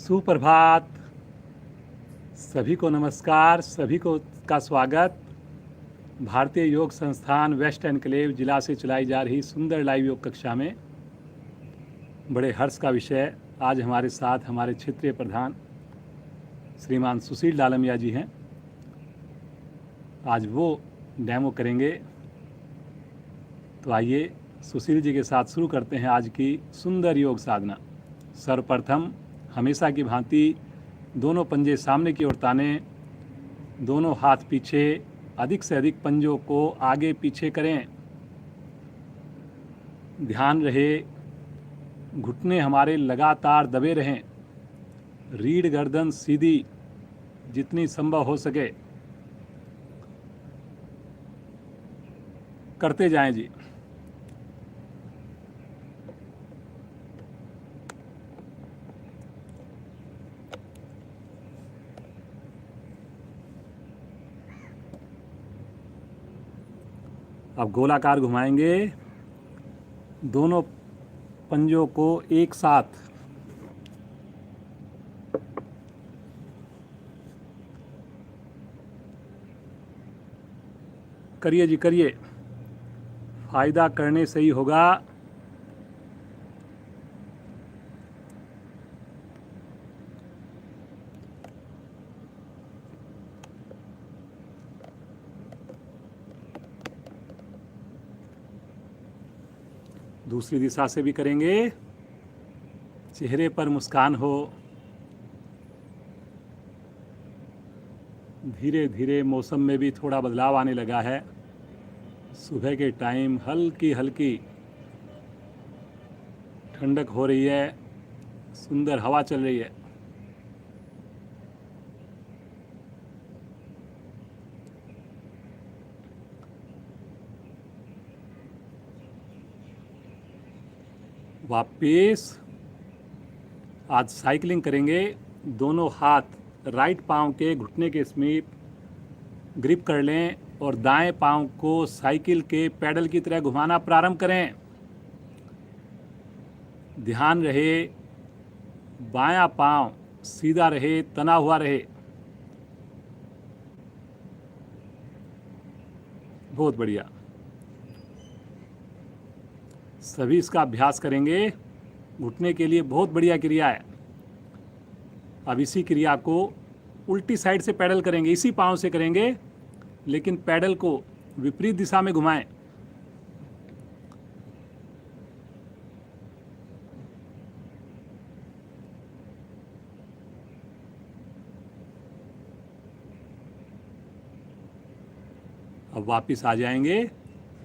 सुप्रभात। सभी को नमस्कार, सभी को का स्वागत। भारतीय योग संस्थान वेस्ट एनक्लेव जिला से चलाई जा रही सुंदर लाइव योग कक्षा में बड़े हर्ष का विषय आज हमारे साथ हमारे क्षेत्रीय प्रधान श्रीमान सुशील डालमिया जी हैं। आज वो डेमो करेंगे, तो आइए सुशील जी के साथ शुरू करते हैं आज की सुंदर योग साधना। सर्वप्रथम हमेशा की भांति दोनों पंजे सामने की ओर ताने, दोनों हाथ पीछे, अधिक से अधिक पंजों को आगे पीछे करें। ध्यान रहे घुटने हमारे लगातार दबे रहें, रीढ़ गर्दन सीधी जितनी संभव हो सके करते जाएं जी। अब गोलाकार घुमाएंगे, दोनों पंजों को एक साथ करिए जी, करिए। फायदा करने से ही होगा। दूसरी दिशा से भी करेंगे, चेहरे पर मुस्कान हो। धीरे धीरे मौसम में भी थोड़ा बदलाव आने लगा है। सुबह के टाइम हल्की हल्की ठंडक हो रही है, सुंदर हवा चल रही है। वापिस आज साइकिलिंग करेंगे। दोनों हाथ राइट पांव के घुटने के समीप ग्रिप कर लें और दाएं पांव को साइकिल के पैडल की तरह घुमाना प्रारंभ करें। ध्यान रहे बायां पांव सीधा रहे, तना हुआ रहे। बहुत बढ़िया। सभी इसका अभ्यास करेंगे। घुटने के लिए बहुत बढ़िया क्रिया है। अब इसी क्रिया को उल्टी साइड से पैडल करेंगे, इसी पांव से करेंगे, लेकिन पैडल को विपरीत दिशा में घुमाएं। अब वापिस आ जाएंगे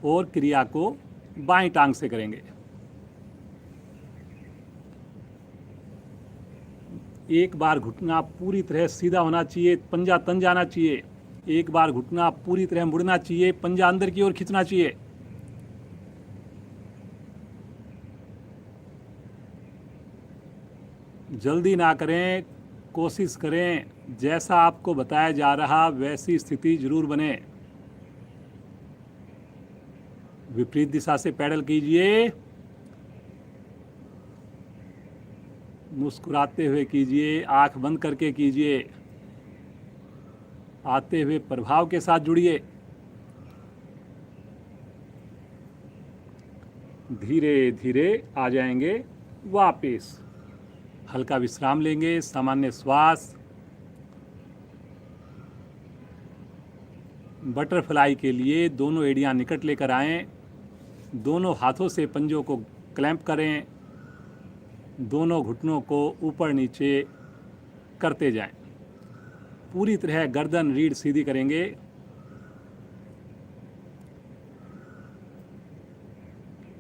और क्रिया को बाएं टांग से करेंगे। एक बार घुटना पूरी तरह सीधा होना चाहिए, पंजा तन जाना चाहिए। एक बार घुटना पूरी तरह मुड़ना चाहिए, पंजा अंदर की ओर खींचना चाहिए। जल्दी ना करें, कोशिश करें जैसा आपको बताया जा रहा वैसी स्थिति जरूर बने। विपरीत दिशा से पैडल कीजिए, मुस्कुराते हुए कीजिए, आंख बंद करके कीजिए। आते हुए प्रभाव के साथ जुड़िए। धीरे धीरे आ जाएंगे वापिस। हल्का विश्राम लेंगे, सामान्य श्वास। बटरफ्लाई के लिए दोनों एड़ियां निकट लेकर आएं, दोनों हाथों से पंजों को क्लैंप करें, दोनों घुटनों को ऊपर नीचे करते जाएं। पूरी तरह गर्दन रीढ़ सीधी करेंगे।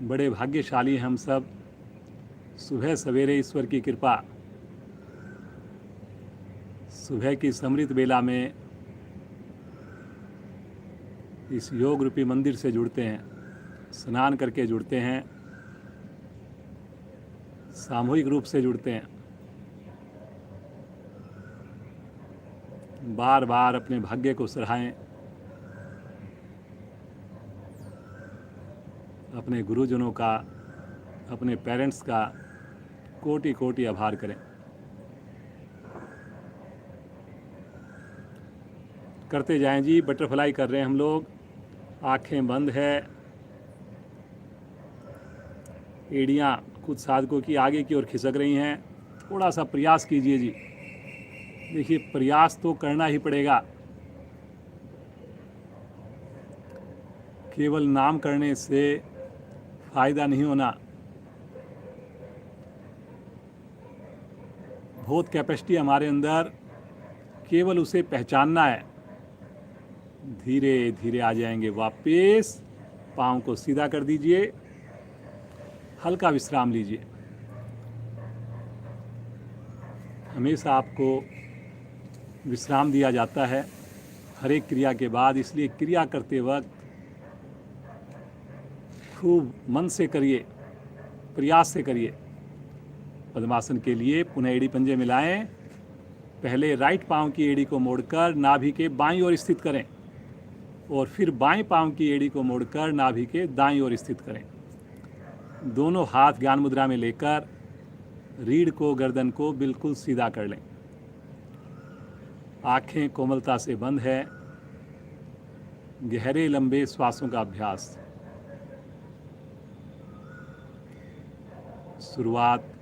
बड़े भाग्यशाली हम सब। सुबह सवेरे ईश्वर की कृपा, सुबह की समृद्ध बेला में इस योग रूपी मंदिर से जुड़ते हैं, स्नान करके जुड़ते हैं, सामूहिक रूप से जुड़ते हैं। बार बार अपने भाग्य को सराहें, अपने गुरुजनों का, अपने पेरेंट्स का कोटि कोटि आभार करें। करते जाएं जी। बटरफ्लाई कर रहे हैं हम लोग, आंखें बंद है। एड़ियाँ कुछ साधकों की आगे की ओर खिसक रही हैं। थोड़ा सा प्रयास कीजिए जी। देखिए, प्रयास तो करना ही पड़ेगा, केवल नाम करने से फ़ायदा नहीं होना। बहुत कैपेसिटी हमारे अंदर, केवल उसे पहचानना है। धीरे धीरे आ जाएंगे वापस। पाँव को सीधा कर दीजिए, हल्का विश्राम लीजिए। हमेशा आपको विश्राम दिया जाता है हर एक क्रिया के बाद, इसलिए क्रिया करते वक्त खूब मन से करिए, प्रयास से करिए। पद्मासन के लिए पुनः एड़ी पंजे मिलाएं। पहले राइट पाँव की एड़ी को मोड़कर नाभि के बाईं ओर स्थित करें और फिर बाएं पाँव की एड़ी को मोड़कर नाभि के दाईं ओर स्थित करें। दोनों हाथ ज्ञान मुद्रा में लेकर रीढ़ को, गर्दन को बिल्कुल सीधा कर लें। आंखें कोमलता से बंद है। गहरे लंबे श्वासों का अभ्यास। शुरुआत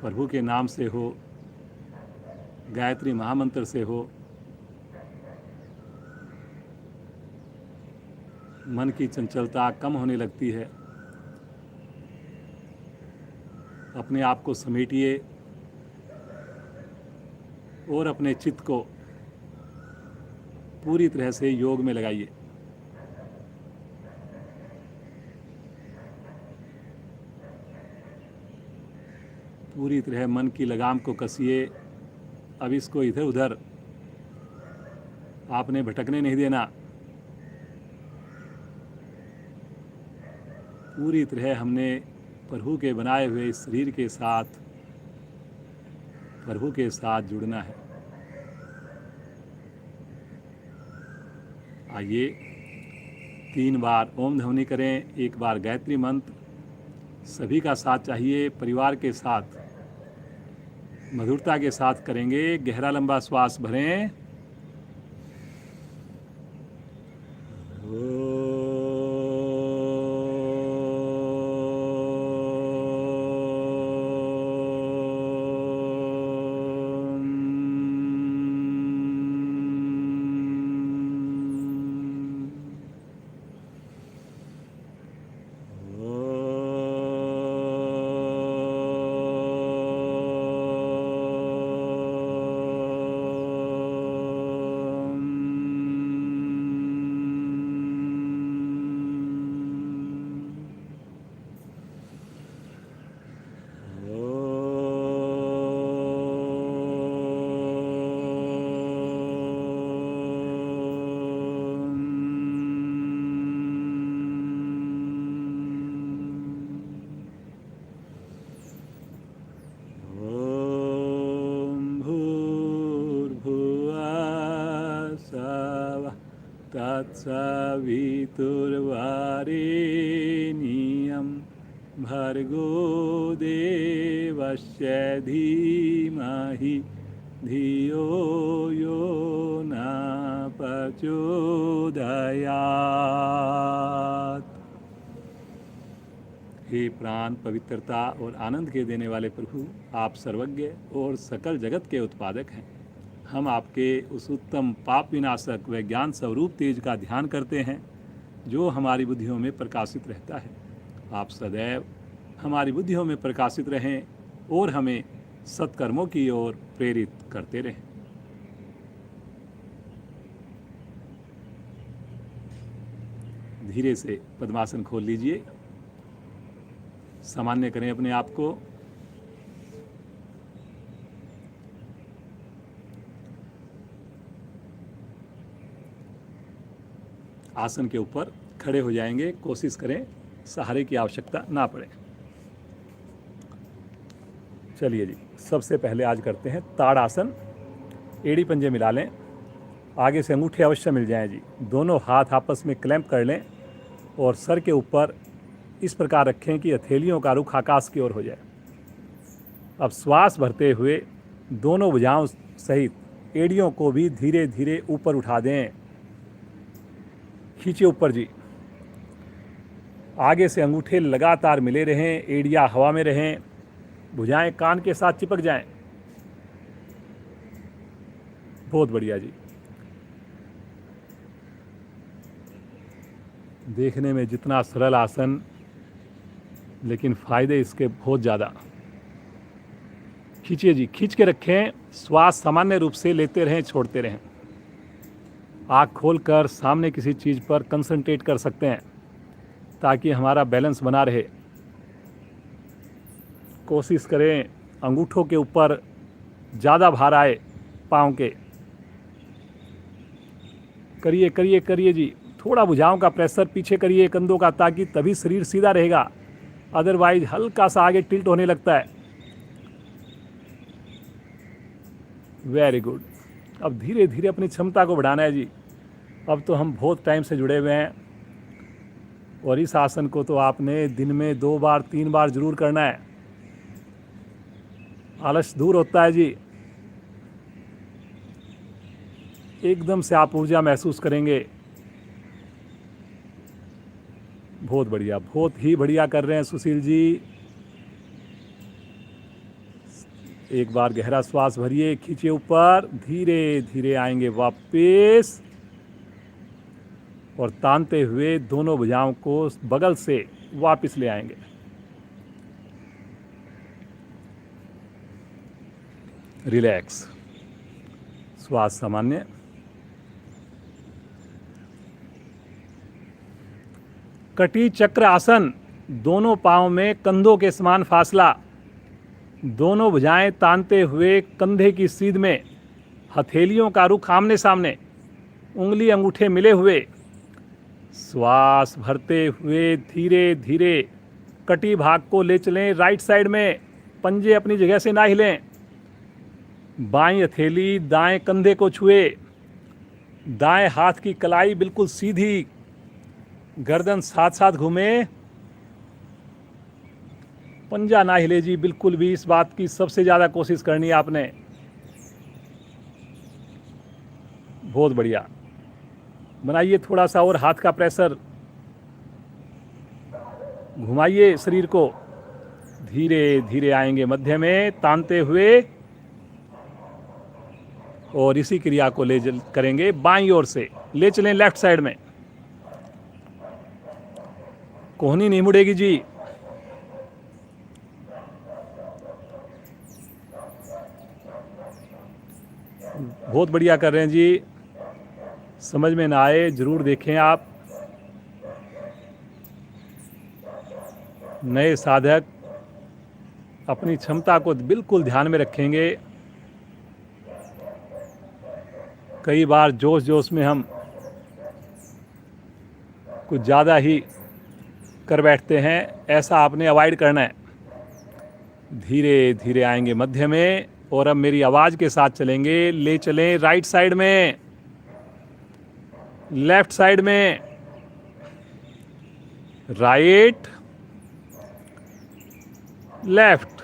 प्रभु के नाम से हो, गायत्री महामंत्र से हो। मन की चंचलता कम होने लगती है। अपने आप को समेटिए और अपने चित्त को पूरी तरह से योग में लगाइए। पूरी तरह मन की लगाम को कसिए। अब इसको इधर उधर आपने भटकने नहीं देना। पूरी तरह हमने प्रभु के बनाए हुए इस शरीर के साथ, प्रभु के साथ जुड़ना है। आइए 3 बार ओम ध्वनि करें, 1 बार गायत्री मंत्र। सभी का साथ चाहिए, परिवार के साथ मधुरता के साथ करेंगे। गहरा लंबा श्वास भरें। तत्सवितुर्वरेण्यं भर्गो देवस्य धीमहि धियो यो न प्रचोदयात्। हे प्राण, पवित्रता और आनंद के देने वाले प्रभु, आप सर्वज्ञ और सकल जगत के उत्पादक हैं। हम आपके उस उत्तम पाप विनाशक व ज्ञान स्वरूप तेज का ध्यान करते हैं जो हमारी बुद्धियों में प्रकाशित रहता है। आप सदैव हमारी बुद्धियों में प्रकाशित रहें और हमें सत्कर्मों की ओर प्रेरित करते रहें। धीरे से पद्मासन खोल लीजिए। सामान्य करें अपने आप को। आसन के ऊपर खड़े हो जाएंगे। कोशिश करें सहारे की आवश्यकता ना पड़े। चलिए जी, सबसे पहले आज करते हैं ताड़ासन। एड़ी पंजे मिला लें, आगे से अंगूठे अवश्य मिल जाएं जी। दोनों हाथ आपस में क्लैंप कर लें और सर के ऊपर इस प्रकार रखें कि हथेलियों का रुख आकाश की ओर हो जाए। अब श्वास भरते हुए दोनों भुजाओं सहित एड़ियों को भी धीरे धीरे ऊपर उठा दें। खींचे ऊपर जी। आगे से अंगूठे लगातार मिले रहें, एड़ियाँ हवा में रहें, भुजाएं कान के साथ चिपक जाएं। बहुत बढ़िया जी। देखने में जितना सरल आसन, लेकिन फ़ायदे इसके बहुत ज़्यादा। खींचिए जी, खींच के रखें। श्वास सामान्य रूप से लेते रहें, छोड़ते रहें। आँख खोलकर सामने किसी चीज़ पर कंसंट्रेट कर सकते हैं ताकि हमारा बैलेंस बना रहे। कोशिश करें अंगूठों के ऊपर ज़्यादा भार आए पाँव के। करिए करिए करिए जी। थोड़ा भुजाओं का प्रेशर पीछे करिए कंधों का, ताकि तभी शरीर सीधा रहेगा, अदरवाइज हल्का सा आगे टिल्ट होने लगता है। Very good. अब धीरे धीरे अपनी क्षमता को बढ़ाना है जी। अब तो हम बहुत टाइम से जुड़े हुए हैं और इस आसन को तो आपने दिन में 2 बार 3 बार जरूर करना है। आलस दूर होता है जी। एकदम से आप ऊर्जा महसूस करेंगे। बहुत बढ़िया, बहुत ही बढ़िया कर रहे हैं सुशील जी। एक बार गहरा श्वास भरिए, खींचिए ऊपर, धीरे धीरे आएंगे वापस और तानते हुए दोनों भुजाओं को बगल से वापस ले आएंगे। रिलैक्स, श्वास सामान्य। कटी चक्र आसन। दोनों पांव में कंधों के समान फासला, दोनों भुजाएं तानते हुए कंधे की सीध में, हथेलियों का रुख आमने सामने, उंगली अंगूठे मिले हुए। श्वास भरते हुए धीरे धीरे कटी भाग को ले चलें राइट साइड में। पंजे अपनी जगह से ना हिलें। बाईं हथेली दाएं कंधे को छुए, दाएं हाथ की कलाई बिल्कुल सीधी, गर्दन साथ साथ घूमे, पंजा ना हिले जी बिल्कुल भी। इस बात की सबसे ज़्यादा कोशिश करनी है आपने। बहुत बढ़िया। बनाइए थोड़ा सा और हाथ का प्रेशर, घुमाइए शरीर को। धीरे धीरे आएंगे मध्य में तानते हुए और इसी क्रिया को करेंगे बाईं ओर से। ले चलें लेफ्ट साइड में। कोहनी नहीं मुड़ेगी जी। बहुत बढ़िया कर रहे हैं जी। समझ में ना आए जरूर देखें आप। नए साधक अपनी क्षमता को बिल्कुल ध्यान में रखेंगे। कई बार जोश जोश में हम कुछ ज़्यादा ही कर बैठते हैं, ऐसा आपने अवॉइड करना है। धीरे धीरे आएंगे मध्य में और अब मेरी आवाज़ के साथ चलेंगे। ले चलें राइट साइड में, लेफ्ट साइड में, right left,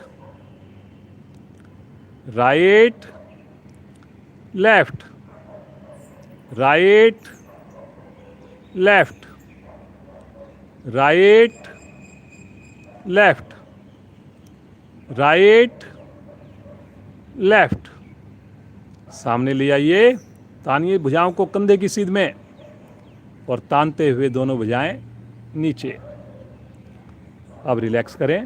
right left, right left, right left, right left. सामने ले आइए, तानिए भुजाओं को कंधे की सीध में और तानते हुए दोनों भुजाएं नीचे। अब रिलैक्स करें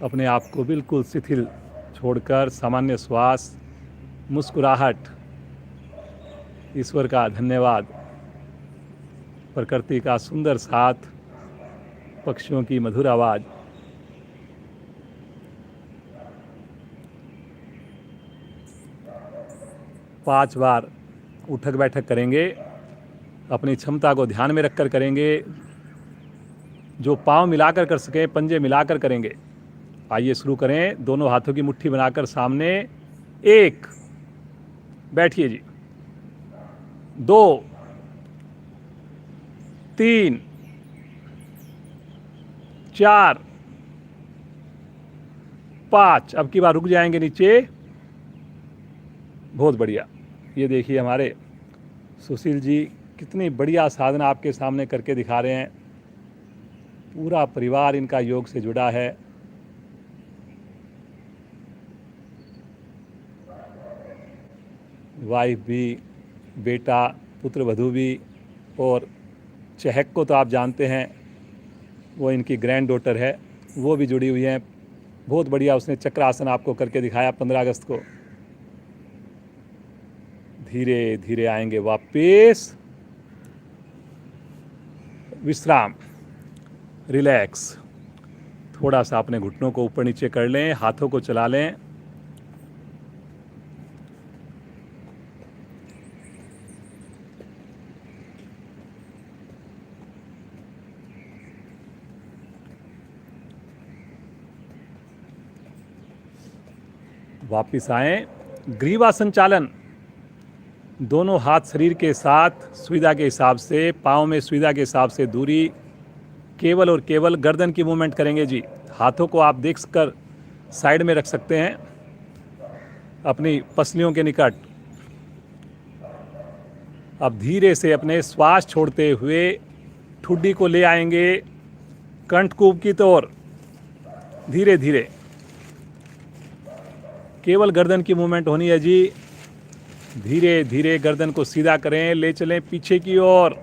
अपने आप को, बिल्कुल शिथिल छोड़कर सामान्य श्वास, मुस्कुराहट। ईश्वर का धन्यवाद, प्रकृति का सुंदर साथ, पक्षियों की मधुर आवाज़। पाँच बार उठक बैठक करेंगे, अपनी क्षमता को ध्यान में रखकर करेंगे। जो पाँव मिलाकर कर सकें पंजे मिलाकर करेंगे। आइए शुरू करें। दोनों हाथों की मुट्ठी बनाकर सामने, एक, बैठिए जी, 2, 3, 4, 5। अब की बार रुक जाएंगे नीचे, बहुत बढ़िया। ये देखिए हमारे सुशील जी कितनी बढ़िया साधना आपके सामने करके दिखा रहे हैं। पूरा परिवार इनका योग से जुड़ा है। वाइफ भी, बेटा, पुत्र वधू भी, और चहक को तो आप जानते हैं, वो इनकी ग्रैंड डॉटर है, वो भी जुड़ी हुई हैं। बहुत बढ़िया उसने चक्रासन आपको करके दिखाया 15 अगस्त को। धीरे धीरे आएंगे वापस, विश्राम, रिलैक्स। थोड़ा सा अपने घुटनों को ऊपर नीचे कर लें, हाथों को चला लें। वापिस आए, ग्रीवा संचालन। दोनों हाथ शरीर के साथ सुविधा के हिसाब से, पाँव में सुविधा के हिसाब से दूरी, केवल और केवल गर्दन की मूवमेंट करेंगे जी। हाथों को आप देख कर साइड में रख सकते हैं अपनी पसलियों के निकट। अब धीरे से अपने श्वास छोड़ते हुए ठुड्डी को ले आएंगे कंठकूप की तौर। धीरे धीरे केवल गर्दन की मूवमेंट होनी है जी। धीरे धीरे गर्दन को सीधा करें, ले चलें पीछे की ओर।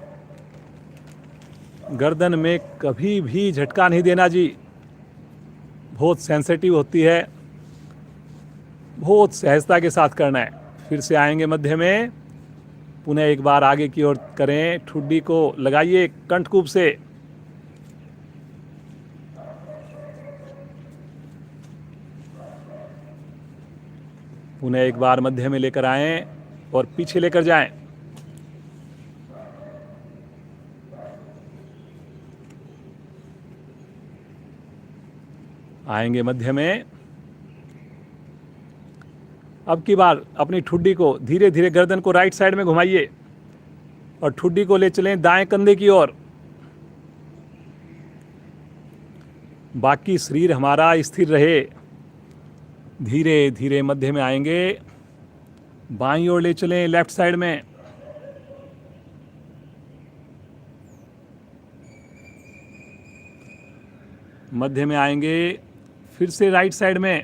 गर्दन में कभी भी झटका नहीं देना जी, बहुत सेंसिटिव होती है। बहुत सहजता के साथ करना है। फिर से आएंगे मध्य में, पुनः एक बार आगे की ओर करें, ठुड्डी को लगाइए कंठकूप से। पुनः एक बार मध्य में लेकर आएं और पीछे लेकर जाएं। आएंगे मध्य में। अब की बार अपनी ठुड्डी को धीरे धीरे गर्दन को राइट साइड में घुमाइए और ठुड्डी को ले चलें दाएं कंधे की ओर। बाकी शरीर हमारा स्थिर रहे। धीरे धीरे मध्य में आएंगे, बाईं ओर ले चलें लेफ्ट साइड में। मध्य में आएंगे, फिर से राइट साइड में।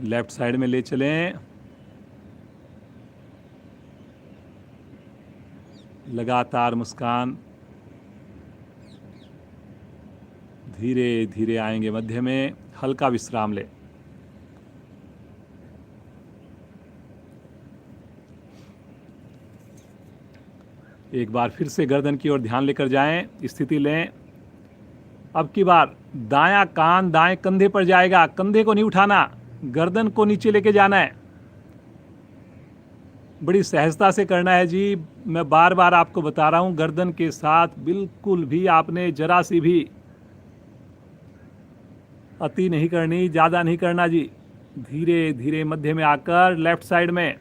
लेफ्ट साइड में ले चलें। लगातार मुस्कान। धीरे धीरे आएंगे मध्य में, हल्का विश्राम ले। एक बार फिर से गर्दन की ओर ध्यान लेकर जाएं, स्थिति लें। अब की बार दायां कान दाएं कंधे पर जाएगा, कंधे को नहीं उठाना, गर्दन को नीचे लेके जाना है। बड़ी सहजता से करना है जी। मैं बार बार आपको बता रहा हूं, गर्दन के साथ बिल्कुल भी आपने जरा सी भी अति नहीं करनी, ज़्यादा नहीं करना जी। धीरे धीरे मध्य में आकर लेफ्ट साइड में।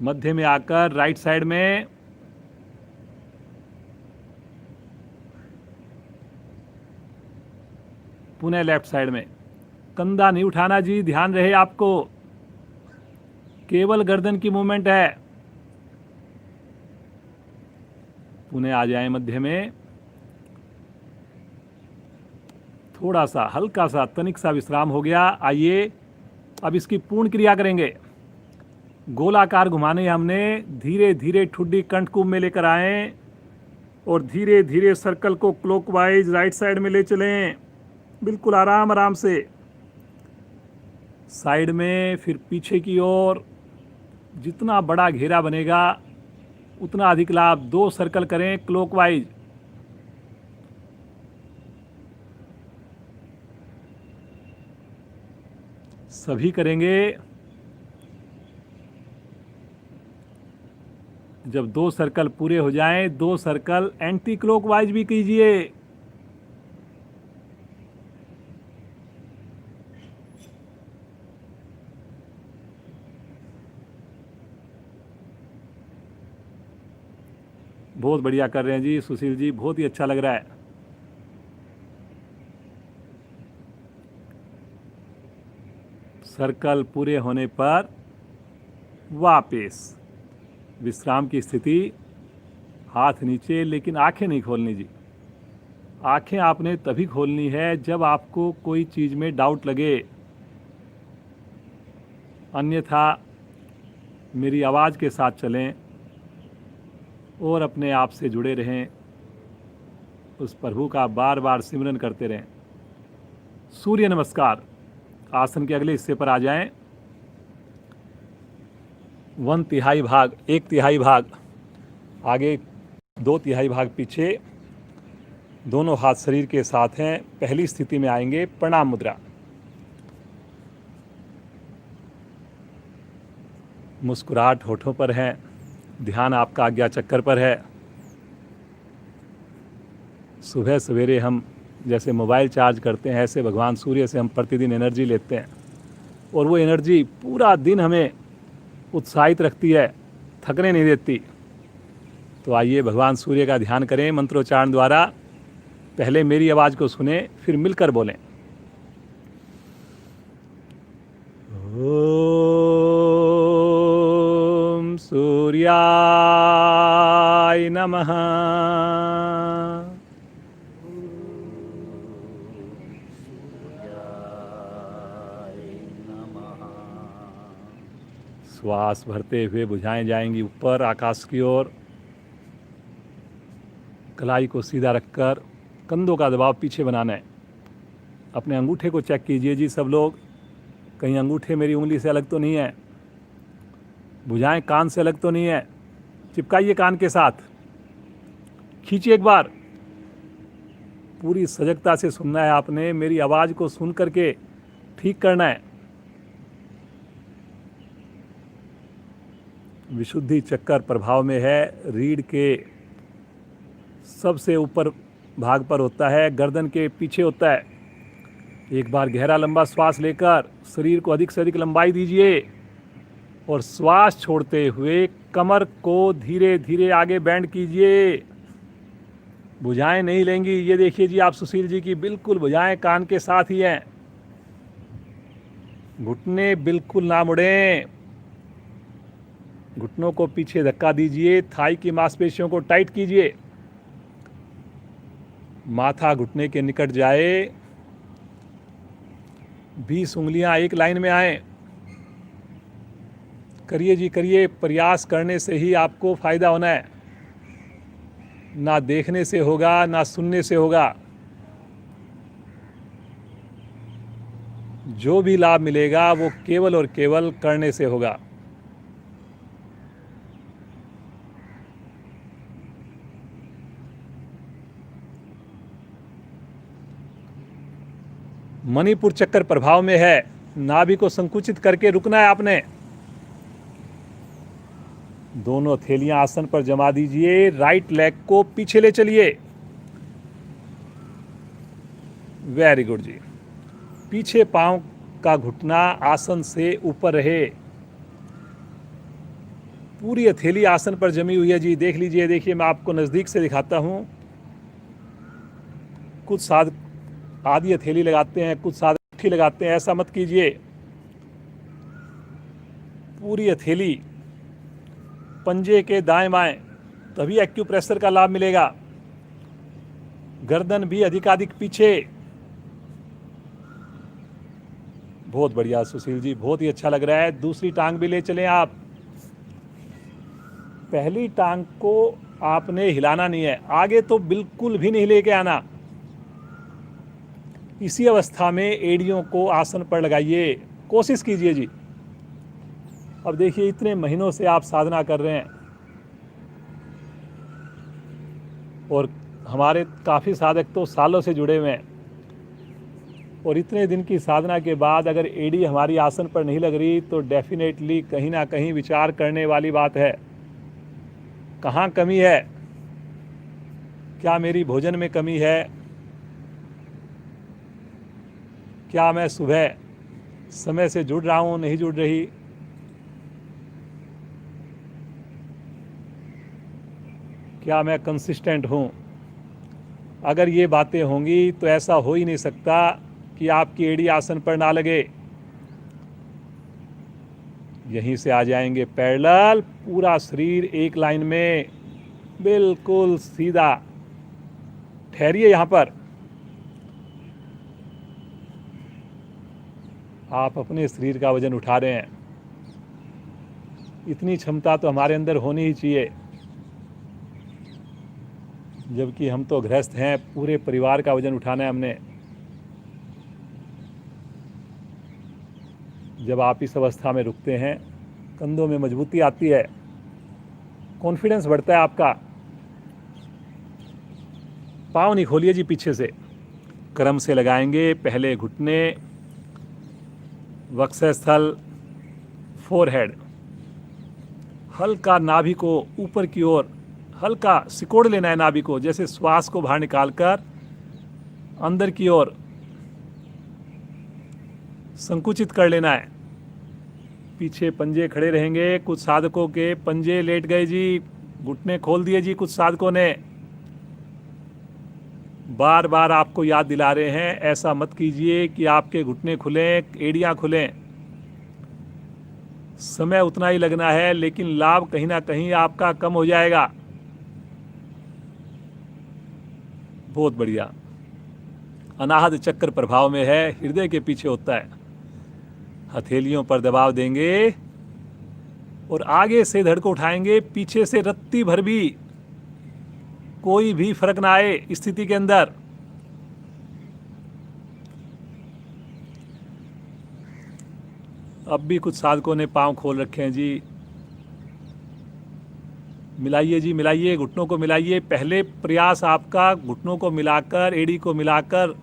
मध्य में आकर राइट साइड में। पुनः लेफ्ट साइड में। कंधा नहीं उठाना जी, ध्यान रहे आपको, केवल गर्दन की मूवमेंट है। पुनः आ जाए मध्य में। थोड़ा सा हल्का सा तनिक सा विश्राम हो गया। आइए अब इसकी पूर्ण क्रिया करेंगे। गोलाकार घुमाने हमने, धीरे धीरे ठुड्डी कंठकूप में लेकर आए और धीरे धीरे सर्कल को क्लॉकवाइज राइट साइड में ले चलें, बिल्कुल आराम आराम से। साइड में, फिर पीछे की ओर। जितना बड़ा घेरा बनेगा उतना अधिक लाभ। 2 सर्कल करें क्लॉकवाइज। सभी करेंगे। जब 2 सर्कल पूरे हो जाएं, 2 सर्कल एंटी क्लॉकवाइज भी कीजिए। बहुत बढ़िया कर रहे हैं जी सुशील जी, बहुत ही अच्छा लग रहा है। सर्कल पूरे होने पर वापस विश्राम की स्थिति, हाथ नीचे, लेकिन आंखें नहीं खोलनी जी। आंखें आपने तभी खोलनी है जब आपको कोई चीज़ में डाउट लगे, अन्यथा मेरी आवाज़ के साथ चलें और अपने आप से जुड़े रहें, उस प्रभु का बार बार सिमरन करते रहें। सूर्य नमस्कार आसन के अगले हिस्से पर आ जाएं। 1/3 भाग, 1/3 भाग आगे, 2/3 भाग पीछे, दोनों हाथ शरीर के साथ हैं। पहली स्थिति में आएंगे प्रणाम मुद्रा। मुस्कुराहट होठों पर है, ध्यान आपका आज्ञा चक्कर पर है। सुबह सवेरे हम जैसे मोबाइल चार्ज करते हैं, ऐसे भगवान सूर्य से हम प्रतिदिन एनर्जी लेते हैं और वो एनर्जी पूरा दिन हमें उत्साहित रखती है, थकने नहीं देती। तो आइए भगवान सूर्य का ध्यान करें मंत्रोच्चारण द्वारा। पहले मेरी आवाज़ को सुने, फिर मिलकर बोलें। ओम सूर्याय नमः। श्वास भरते हुए बुझाएं जाएंगी ऊपर आकाश की ओर। कलाई को सीधा रखकर कंधों का दबाव पीछे बनाना है। अपने अंगूठे को चेक कीजिए जी सब लोग, कहीं अंगूठे मेरी उंगली से अलग तो नहीं है। बुझाएं कान से अलग तो नहीं है। चिपकाइए कान के साथ, खींचिए एक बार। पूरी सजगता से सुनना है आपने, मेरी आवाज़ को सुन करके ठीक करना है। विशुद्धि चक्कर प्रभाव में है, रीढ़ के सबसे ऊपर भाग पर होता है, गर्दन के पीछे होता है। एक बार गहरा लंबा श्वास लेकर शरीर को अधिक से अधिक लंबाई दीजिए और श्वास छोड़ते हुए कमर को धीरे धीरे आगे बैंड कीजिए। भुजाएं नहीं लेंगी, ये देखिए जी आप सुशील जी की बिल्कुल भुजाएं कान के साथ ही हैं। घुटने बिल्कुल ना मुड़ें, घुटनों को पीछे धक्का दीजिए, थाई की मांसपेशियों को टाइट कीजिए। माथा घुटने के निकट जाए, 20 उंगलियां एक लाइन में आए। करिए जी करिए, प्रयास करने से ही आपको फायदा होना है, ना देखने से होगा ना सुनने से होगा। जो भी लाभ मिलेगा वो केवल और केवल करने से होगा। मणिपुर चक्कर प्रभाव में है, नाभि को संकुचित करके रुकना है आपने। दोनों थैलियां आसन पर जमा दीजिए, राइट लेग को पीछे ले चलिए। वेरी गुड जी। पीछे पांव का घुटना आसन से ऊपर रहे। पूरी हथेली आसन पर जमी हुई है जी, देख लीजिए। देखिए मैं आपको नज़दीक से दिखाता हूं। कुछ साधक आधी हथेली लगाते हैं, कुछ साधक मुट्ठी लगाते हैं, ऐसा मत कीजिए। पूरी हथेली पंजे के दाएं बाएं, तभी एक्यूप्रेशर का लाभ मिलेगा। गर्दन भी अधिकाधिक पीछे। बहुत बढ़िया सुशील जी, बहुत ही अच्छा लग रहा है। दूसरी टांग भी ले चलें आप। पहली टांग को आपने हिलाना नहीं है, आगे तो बिल्कुल भी नहीं लेके आना। इसी अवस्था में एड़ियों को आसन पर लगाइए, कोशिश कीजिए जी। अब देखिए इतने महीनों से आप साधना कर रहे हैं और हमारे काफ़ी साधक तो सालों से जुड़े हुए हैं, और इतने दिन की साधना के बाद अगर एड़ी हमारी आसन पर नहीं लग रही तो डेफिनेटली कहीं ना कहीं विचार करने वाली बात है। कहाँ कमी है? क्या मेरी भोजन में कमी है? क्या मैं सुबह समय से जुड़ रहा हूँ, नहीं जुड़ रही? क्या मैं कंसिस्टेंट हूँ? अगर ये बातें होंगी तो ऐसा हो ही नहीं सकता कि आपकी एड़ी आसन पर ना लगे। यहीं से आ जाएंगे पैरेलल, पूरा शरीर एक लाइन में बिल्कुल सीधा। ठहरिए यहाँ पर। आप अपने शरीर का वजन उठा रहे हैं, इतनी क्षमता तो हमारे अंदर होनी ही चाहिए। जबकि हम तो गृहस्थ हैं, पूरे परिवार का वजन उठाना है हमने। जब आप इस अवस्था में रुकते हैं, कंधों में मजबूती आती है, कॉन्फिडेंस बढ़ता है आपका। पाँव नहीं खोलिए जी, पीछे से क्रम से लगाएंगे। पहले घुटने, वक्षस्थल, फोरहेड, हल्का नाभि को ऊपर की ओर हल्का सिकोड़ लेना है नाभि को, जैसे श्वास को बाहर निकालकर अंदर की ओर संकुचित कर लेना है। पीछे पंजे खड़े रहेंगे। कुछ साधकों के पंजे लेट गए जी, घुटने खोल दिए जी कुछ साधकों ने। बार बार आपको याद दिला रहे हैं, ऐसा मत कीजिए कि आपके घुटने खुलें, एड़ियां खुलें। समय उतना ही लगना है, लेकिन लाभ कहीं ना कहीं आपका कम हो जाएगा। बहुत बढ़िया। अनाहत चक्र प्रभाव में है, हृदय के पीछे होता है। हथेलियों पर दबाव देंगे और आगे से धड़ को उठाएंगे, पीछे से रत्ती भर भी कोई भी फर्क ना आए स्थिति के अंदर। अब भी कुछ साधकों ने पांव खोल रखे हैं जी। मिलाइए जी, मिलाइए, घुटनों को मिलाइए। पहले प्रयास आपका घुटनों को मिलाकर, एड़ी को मिलाकर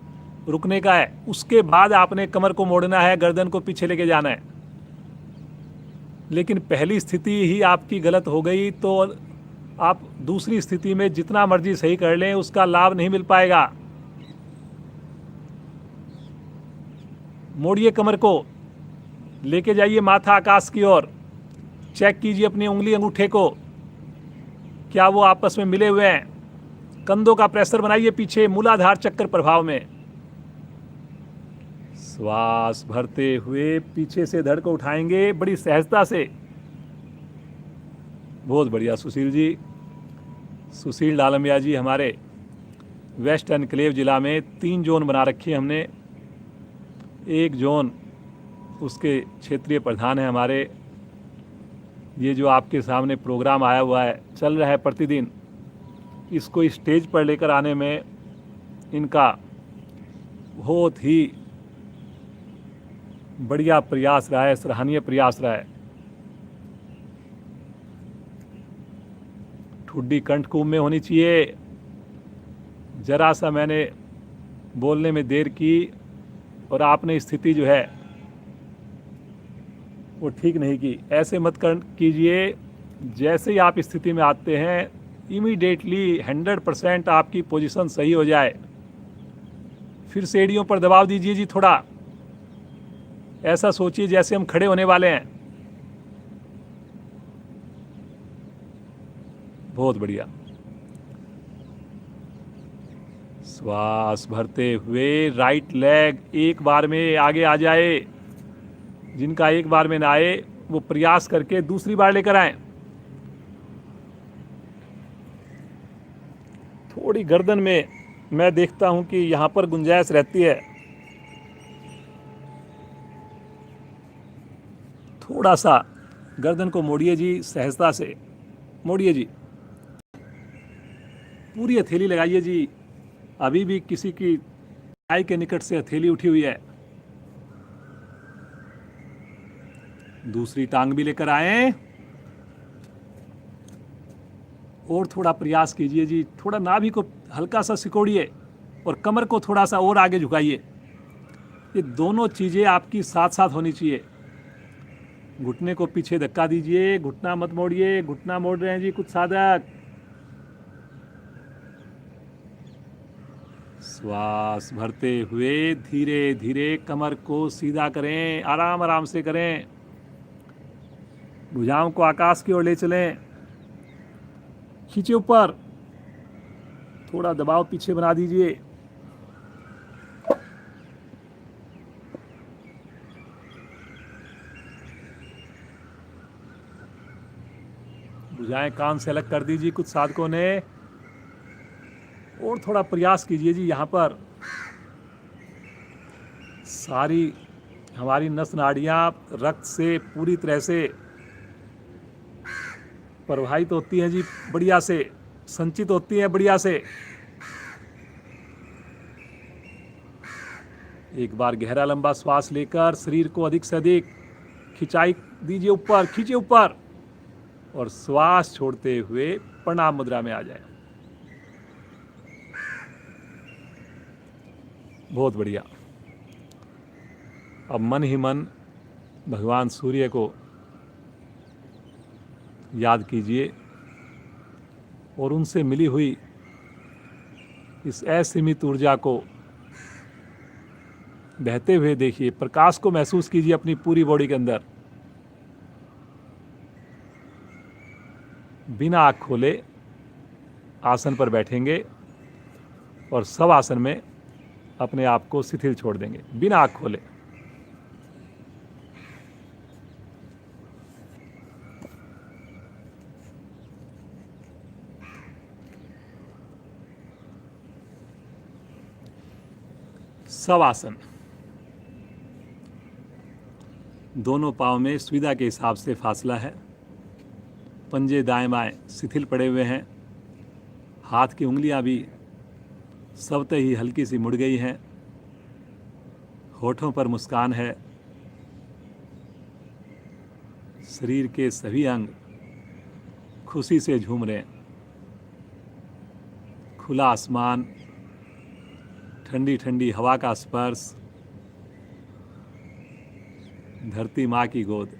रुकने का है। उसके बाद आपने कमर को मोड़ना है, गर्दन को पीछे लेके जाना है। लेकिन पहली स्थिति ही आपकी गलत हो गई तो आप दूसरी स्थिति में जितना मर्जी सही कर लें, उसका लाभ नहीं मिल पाएगा। मोड़िए कमर को, लेके जाइए माथा आकाश की ओर। चेक कीजिए अपनी उंगली अंगूठे को, क्या वो आपस में मिले हुए हैं। कंधों का प्रेशर बनाइए पीछे, मूलाधार चक्र प्रभाव में। श्वास भरते हुए पीछे से धड़ को उठाएंगे बड़ी सहजता से। बहुत बढ़िया सुशील जी, सुशील डालमिया जी। हमारे वेस्ट एनक्लेव जिला में 3 जोन बना रखी है हमने। एक जोन उसके क्षेत्रीय प्रधान है हमारे। ये जो आपके सामने प्रोग्राम आया हुआ है, चल रहा है प्रतिदिन, इसको स्टेज पर लेकर आने में इनका बहुत ही बढ़िया प्रयास रहा है, सराहनीय प्रयास रहा है। ठुड्डी कंठ कुंभ में होनी चाहिए। जरा सा मैंने बोलने में देर की और आपने स्थिति जो है वो ठीक नहीं की। ऐसे मत कीजिए। जैसे ही आप स्थिति में आते हैं, इमीडिएटली 100% आपकी पोजीशन सही हो जाए। फिर से एड़ियों पर दबाव दीजिए जी थोड़ा। ऐसा सोचिए जैसे हम खड़े होने वाले हैं। बहुत बढ़िया। श्वास भरते हुए राइट लेग एक बार में आगे आ जाए। जिनका एक बार में ना आए वो प्रयास करके दूसरी बार लेकर आए। थोड़ी गर्दन में मैं देखता हूं कि यहां पर गुंजाइश रहती है। थोड़ा सा गर्दन को मोड़िए जी, सहजता से मोड़िए जी। पूरी हथेली लगाइए जी। अभी भी किसी की टाई के निकट से हथेली उठी हुई है। दूसरी टांग भी लेकर आए और थोड़ा प्रयास कीजिए जी। थोड़ा नाभि को हल्का सा सिकोड़िए और कमर को थोड़ा सा और आगे झुकाइए। ये दोनों चीज़ें आपकी साथ साथ होनी चाहिए। घुटने को पीछे धक्का दीजिए, घुटना मत मोड़िए। घुटना मोड़ रहे हैं जी कुछ साधक। श्वास भरते हुए धीरे धीरे कमर को सीधा करें, आराम आराम से करें। भुजाओं को आकाश की ओर ले चलें, खींचे ऊपर। थोड़ा दबाव पीछे बना दीजिए। भुजाएं कान से अलग कर दीजिए कुछ साधकों ने, और थोड़ा प्रयास कीजिए जी। यहाँ पर सारी हमारी नस नाड़ियाँ रक्त से पूरी तरह से प्रवाहित होती हैं जी, बढ़िया से संचित होती हैं बढ़िया से। एक बार गहरा लंबा श्वास लेकर शरीर को अधिक से अधिक खिंचाई दीजिए, ऊपर खींचिए ऊपर, और श्वास छोड़ते हुए प्रणाम मुद्रा में आ जाए। बहुत बढ़िया। अब मन ही मन भगवान सूर्य को याद कीजिए और उनसे मिली हुई इस असीमित ऊर्जा को बहते हुए देखिए, प्रकाश को महसूस कीजिए अपनी पूरी बॉडी के अंदर। बिना आँख खोले आसन पर बैठेंगे और सब आसन में अपने आप को शिथिल छोड़ देंगे बिना आँख खोले। सब आसन दोनों पाँव में सुविधा के हिसाब से फासला है। पंजे दाएं बाएं शिथिल पड़े हुए हैं। हाथ की उंगलियां भी स्वतः ही हल्की सी मुड़ गई हैं। होठों पर मुस्कान है। शरीर के सभी अंग खुशी से झूम रहे हैं। खुला आसमान, ठंडी ठंडी हवा का स्पर्श, धरती माँ की गोद,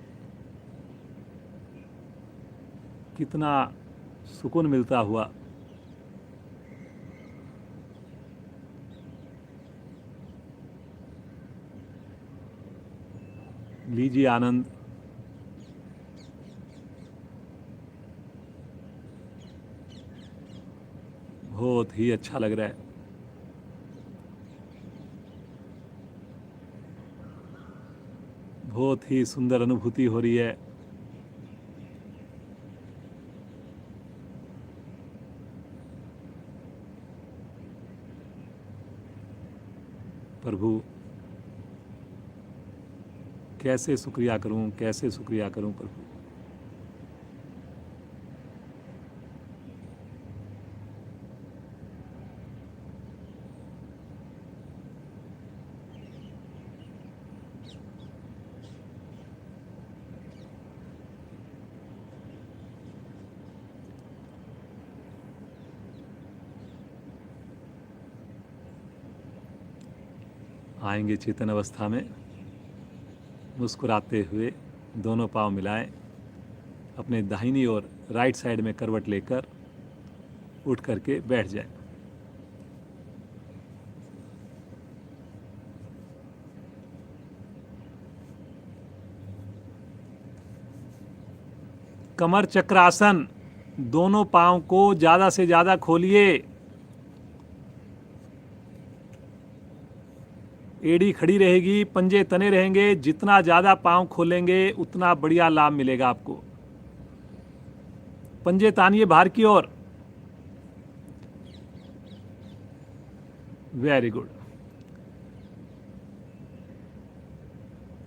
कितना सुकून मिलता हुआ। लीजिए आनंद। बहुत ही अच्छा लग रहा है। बहुत ही सुंदर अनुभूति हो रही है। प्रभु, कैसे शुक्रिया करूं, कैसे शुक्रिया करूं प्रभु। आएंगे चेतन अवस्था में। मुस्कुराते हुए दोनों पांव मिलाएं, अपने दाहिनी ओर राइट साइड में करवट लेकर उठ करके बैठ जाएं। कमर चक्रासन, दोनों पांव को ज़्यादा से ज़्यादा खोलिए। एड़ी खड़ी रहेगी, पंजे तने रहेंगे। जितना ज़्यादा पांव खोलेंगे उतना बढ़िया लाभ मिलेगा आपको। पंजे तानिए बाहर की ओर। Very good.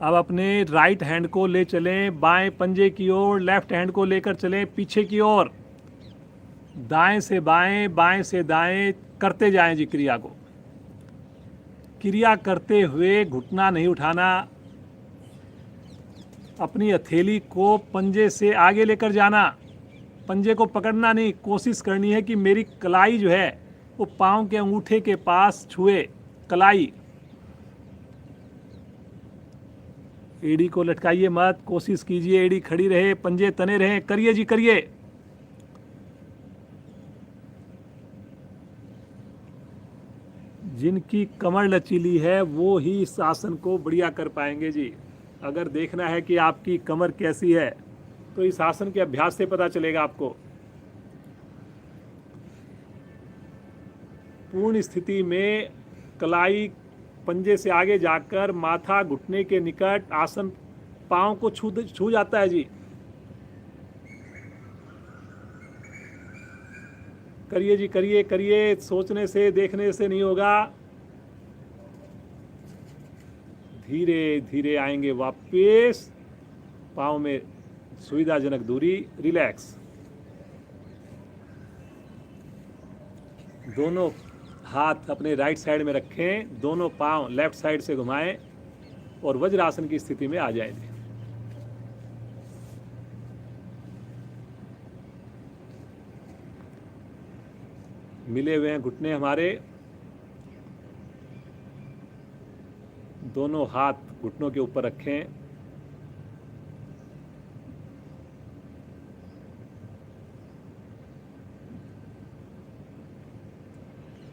अब अपने राइट हैंड को ले चलें बाएं पंजे की ओर, लेफ्ट हैंड को लेकर चलें पीछे की ओर। दाएं से बाएं, बाएं से दाएं करते जाएं जी क्रिया को। क्रिया करते हुए घुटना नहीं उठाना। अपनी हथेली को पंजे से आगे लेकर जाना। पंजे को पकड़ना नहीं, कोशिश करनी है कि मेरी कलाई जो है वो पाँव के अंगूठे के पास छुए। कलाई, एड़ी को लटकाइए मत, कोशिश कीजिए एड़ी खड़ी रहे, पंजे तने रहे। करिए जी करिए। जिनकी कमर लचीली है वो ही इस आसन को बढ़िया कर पाएंगे जी। अगर देखना है कि आपकी कमर कैसी है तो इस आसन के अभ्यास से पता चलेगा आपको। पूर्ण स्थिति में कलाई पंजे से आगे जाकर माथा घुटने के निकट, आसन पांव को छू जाता है जी। करिए जी, करिए करिए, सोचने से देखने से नहीं होगा। धीरे धीरे आएंगे वापस, पाँव में सुविधाजनक दूरी, रिलैक्स। दोनों हाथ अपने राइट साइड में रखें, दोनों पांव लेफ्ट साइड से घुमाएं और वज्रासन की स्थिति में आ जाएं। मिले हुए हैं घुटने हमारे, दोनों हाथ घुटनों के ऊपर रखें।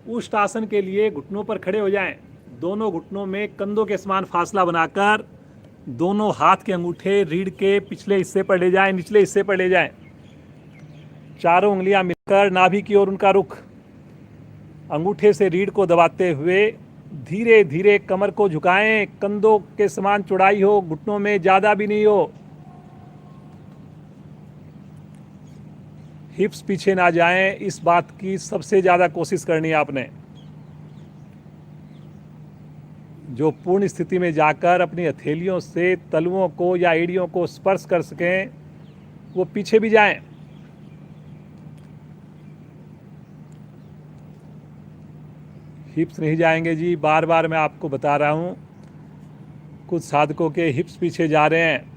उष्टासन के लिए घुटनों पर खड़े हो जाएं। दोनों घुटनों में कंधों के समान फासला बनाकर दोनों हाथ के अंगूठे रीढ़ के पिछले हिस्से पर ले जाएं, निचले हिस्से पर ले जाएं। चारों उंगलियां मिलकर नाभि की ओर उनका रुख, अंगूठे से रीढ़ को दबाते हुए धीरे धीरे कमर को झुकाएं। कंधों के समान चौड़ाई हो, घुटनों में ज़्यादा भी नहीं हो। हिप्स पीछे ना जाएं, इस बात की सबसे ज़्यादा कोशिश करनी है आपने। जो पूर्ण स्थिति में जाकर अपनी हथेलियों से तलुओं को या एड़ियों को स्पर्श कर सकें, वो पीछे भी जाएं। हिप्स नहीं जाएंगे जी, बार बार मैं आपको बता रहा हूँ। कुछ साधकों के हिप्स पीछे जा रहे हैं।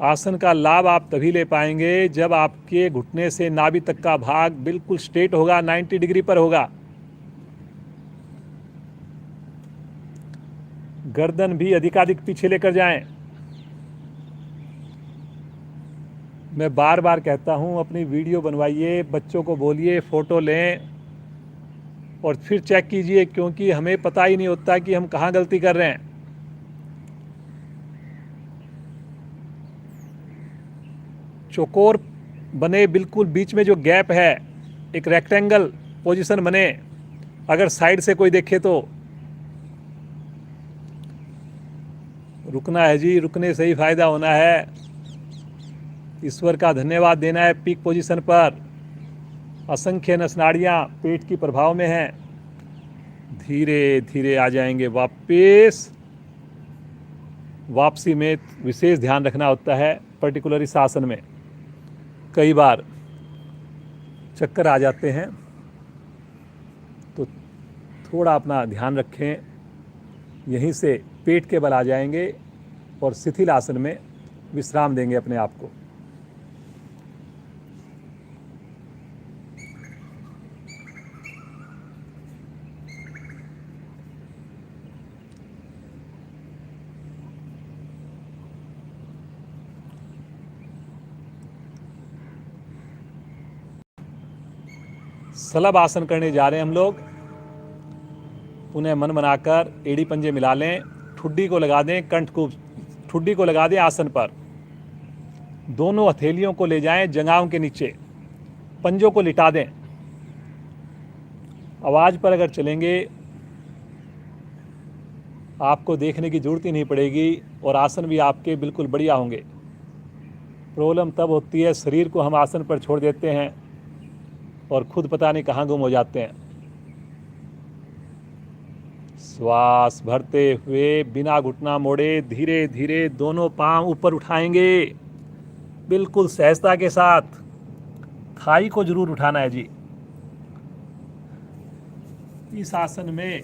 आसन का लाभ आप तभी ले पाएंगे जब आपके घुटने से नाभि तक का भाग बिल्कुल स्ट्रेट होगा, 90 डिग्री पर होगा। गर्दन भी अधिकाधिक पीछे लेकर जाएं। मैं बार बार कहता हूं, अपनी वीडियो बनवाइए, बच्चों को बोलिए फ़ोटो लें और फिर चेक कीजिए, क्योंकि हमें पता ही नहीं होता कि हम कहाँ गलती कर रहे हैं। चौकोर बने, बिल्कुल बीच में जो गैप है, एक रेक्टेंगल पोजीशन बने। अगर साइड से कोई देखे तो रुकना है जी, रुकने से ही फायदा होना है। ईश्वर का धन्यवाद देना है। पीक पोजीशन पर असंख्य नसनाड़ियाँ पेट की प्रभाव में हैं। धीरे धीरे आ जाएंगे वापस। वापसी में विशेष ध्यान रखना होता है, पर्टिकुलर इस आसन में। कई बार चक्कर आ जाते हैं, तो थोड़ा अपना ध्यान रखें। यहीं से पेट के बल आ जाएंगे और शिथिल आसन में विश्राम देंगे अपने आप को। सलब आसन करने जा रहे हैं हम लोग। पुनः मन बनाकर एड़ी पंजे मिला लें, ठुड्डी को लगा दें, कंठ को, ठुड्डी को लगा दें आसन पर। दोनों हथेलियों को ले जाएं जंघाओं के नीचे, पंजों को लिटा दें। आवाज़ पर अगर चलेंगे आपको देखने की ज़रूरत ही नहीं पड़ेगी और आसन भी आपके बिल्कुल बढ़िया होंगे। प्रॉब्लम तब होती है, शरीर को हम आसन पर छोड़ देते हैं और खुद पता नहीं कहाँ गुम हो जाते हैं। श्वास भरते हुए बिना घुटना मोड़े धीरे धीरे दोनों पांव ऊपर उठाएंगे, बिल्कुल सहजता के साथ। थाई को जरूर उठाना है जी। इस आसन में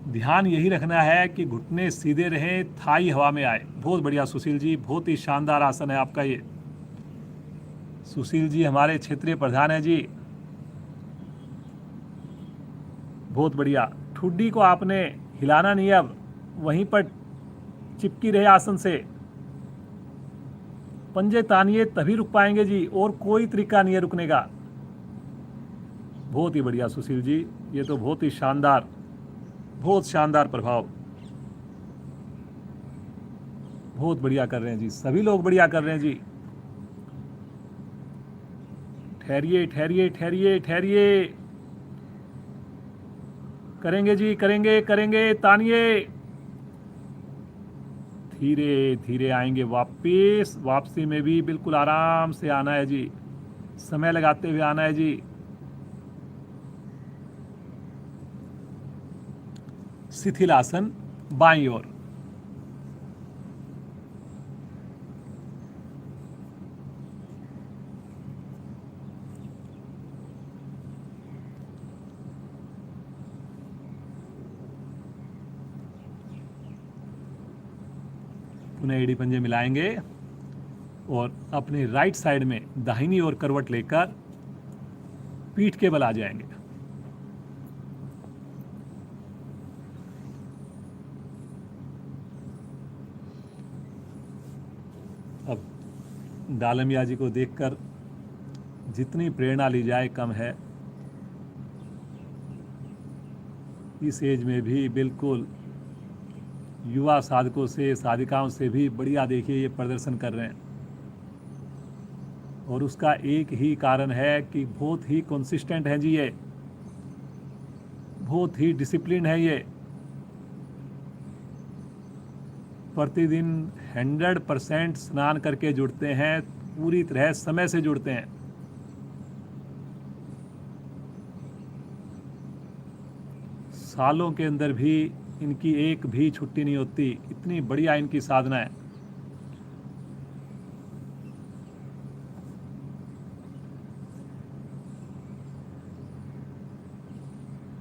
ध्यान यही रखना है कि घुटने सीधे रहें, थाई हवा में आए। बहुत बढ़िया सुशील जी, बहुत ही शानदार आसन है आपका ये। सुशील जी हमारे क्षेत्रीय प्रधान है जी, बहुत बढ़िया। ठुड्डी को आपने हिलाना नहीं, अब वहीं पर चिपकी रहे आसन से। पंजे तानिए तभी रुक पाएंगे जी, और कोई तरीका नहीं है रुकने का। बहुत ही बढ़िया सुशील जी, ये तो बहुत ही शानदार, बहुत शानदार प्रभाव। बहुत बढ़िया कर रहे हैं जी, सभी लोग बढ़िया कर रहे हैं जी। ठहरिए ठहरिए ठहरिए ठहरिए। करेंगे जी, करेंगे करेंगे, तानिए। धीरे धीरे आएंगे वापिस। वापसी में भी बिल्कुल आराम से आना है जी, समय लगाते हुए आना है जी। शिथिल आसन बाईं ओर। पुनः एड़ी पंजे मिलाएंगे और अपने राइट साइड में दाहिनी ओर करवट लेकर पीठ के बल आ जाएंगे। अब डालमिया जी को देखकर जितनी प्रेरणा ली जाए कम है। इस एज में भी बिल्कुल युवा साधकों से, साधिकाओं से भी बढ़िया देखिए ये प्रदर्शन कर रहे हैं। और उसका एक ही कारण है कि बहुत ही कंसिस्टेंट है जी, ये बहुत ही डिसिप्लिन है। ये प्रतिदिन 100% स्नान करके जुड़ते हैं, पूरी तरह समय से जुड़ते हैं। सालों के अंदर भी इनकी एक भी छुट्टी नहीं होती, इतनी बढ़िया इनकी साधना है।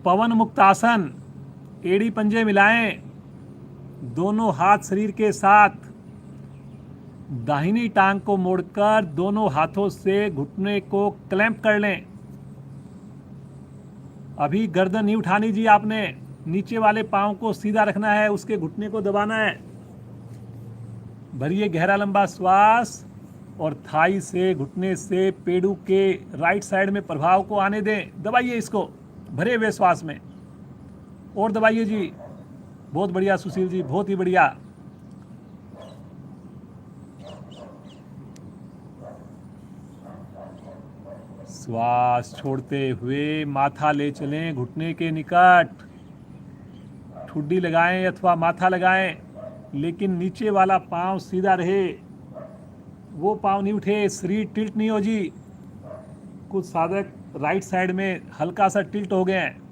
पवन मुक्त आसन। एड़ी पंजे मिलाएं, दोनों हाथ शरीर के साथ। दाहिनी टांग को मोड़कर दोनों हाथों से घुटने को क्लैंप कर लें। अभी गर्दन नहीं उठानी जी आपने, नीचे वाले पांव को सीधा रखना है, उसके घुटने को दबाना है। भरिए गहरा लंबा श्वास और थाई से, घुटने से पेड़ू के राइट साइड में प्रभाव को आने दें। दबाइए इसको भरे हुए श्वास में, और दबाइए जी। बहुत बढ़िया सुशील जी, बहुत ही बढ़िया। श्वास छोड़ते हुए माथा ले चलें घुटने के निकट। ठुड्डी लगाएं अथवा माथा लगाएं, लेकिन नीचे वाला पांव सीधा रहे, वो पांव नहीं उठे, शरीर टिल्ट नहीं हो जी। कुछ साधक राइट साइड में हल्का सा टिल्ट हो गए हैं।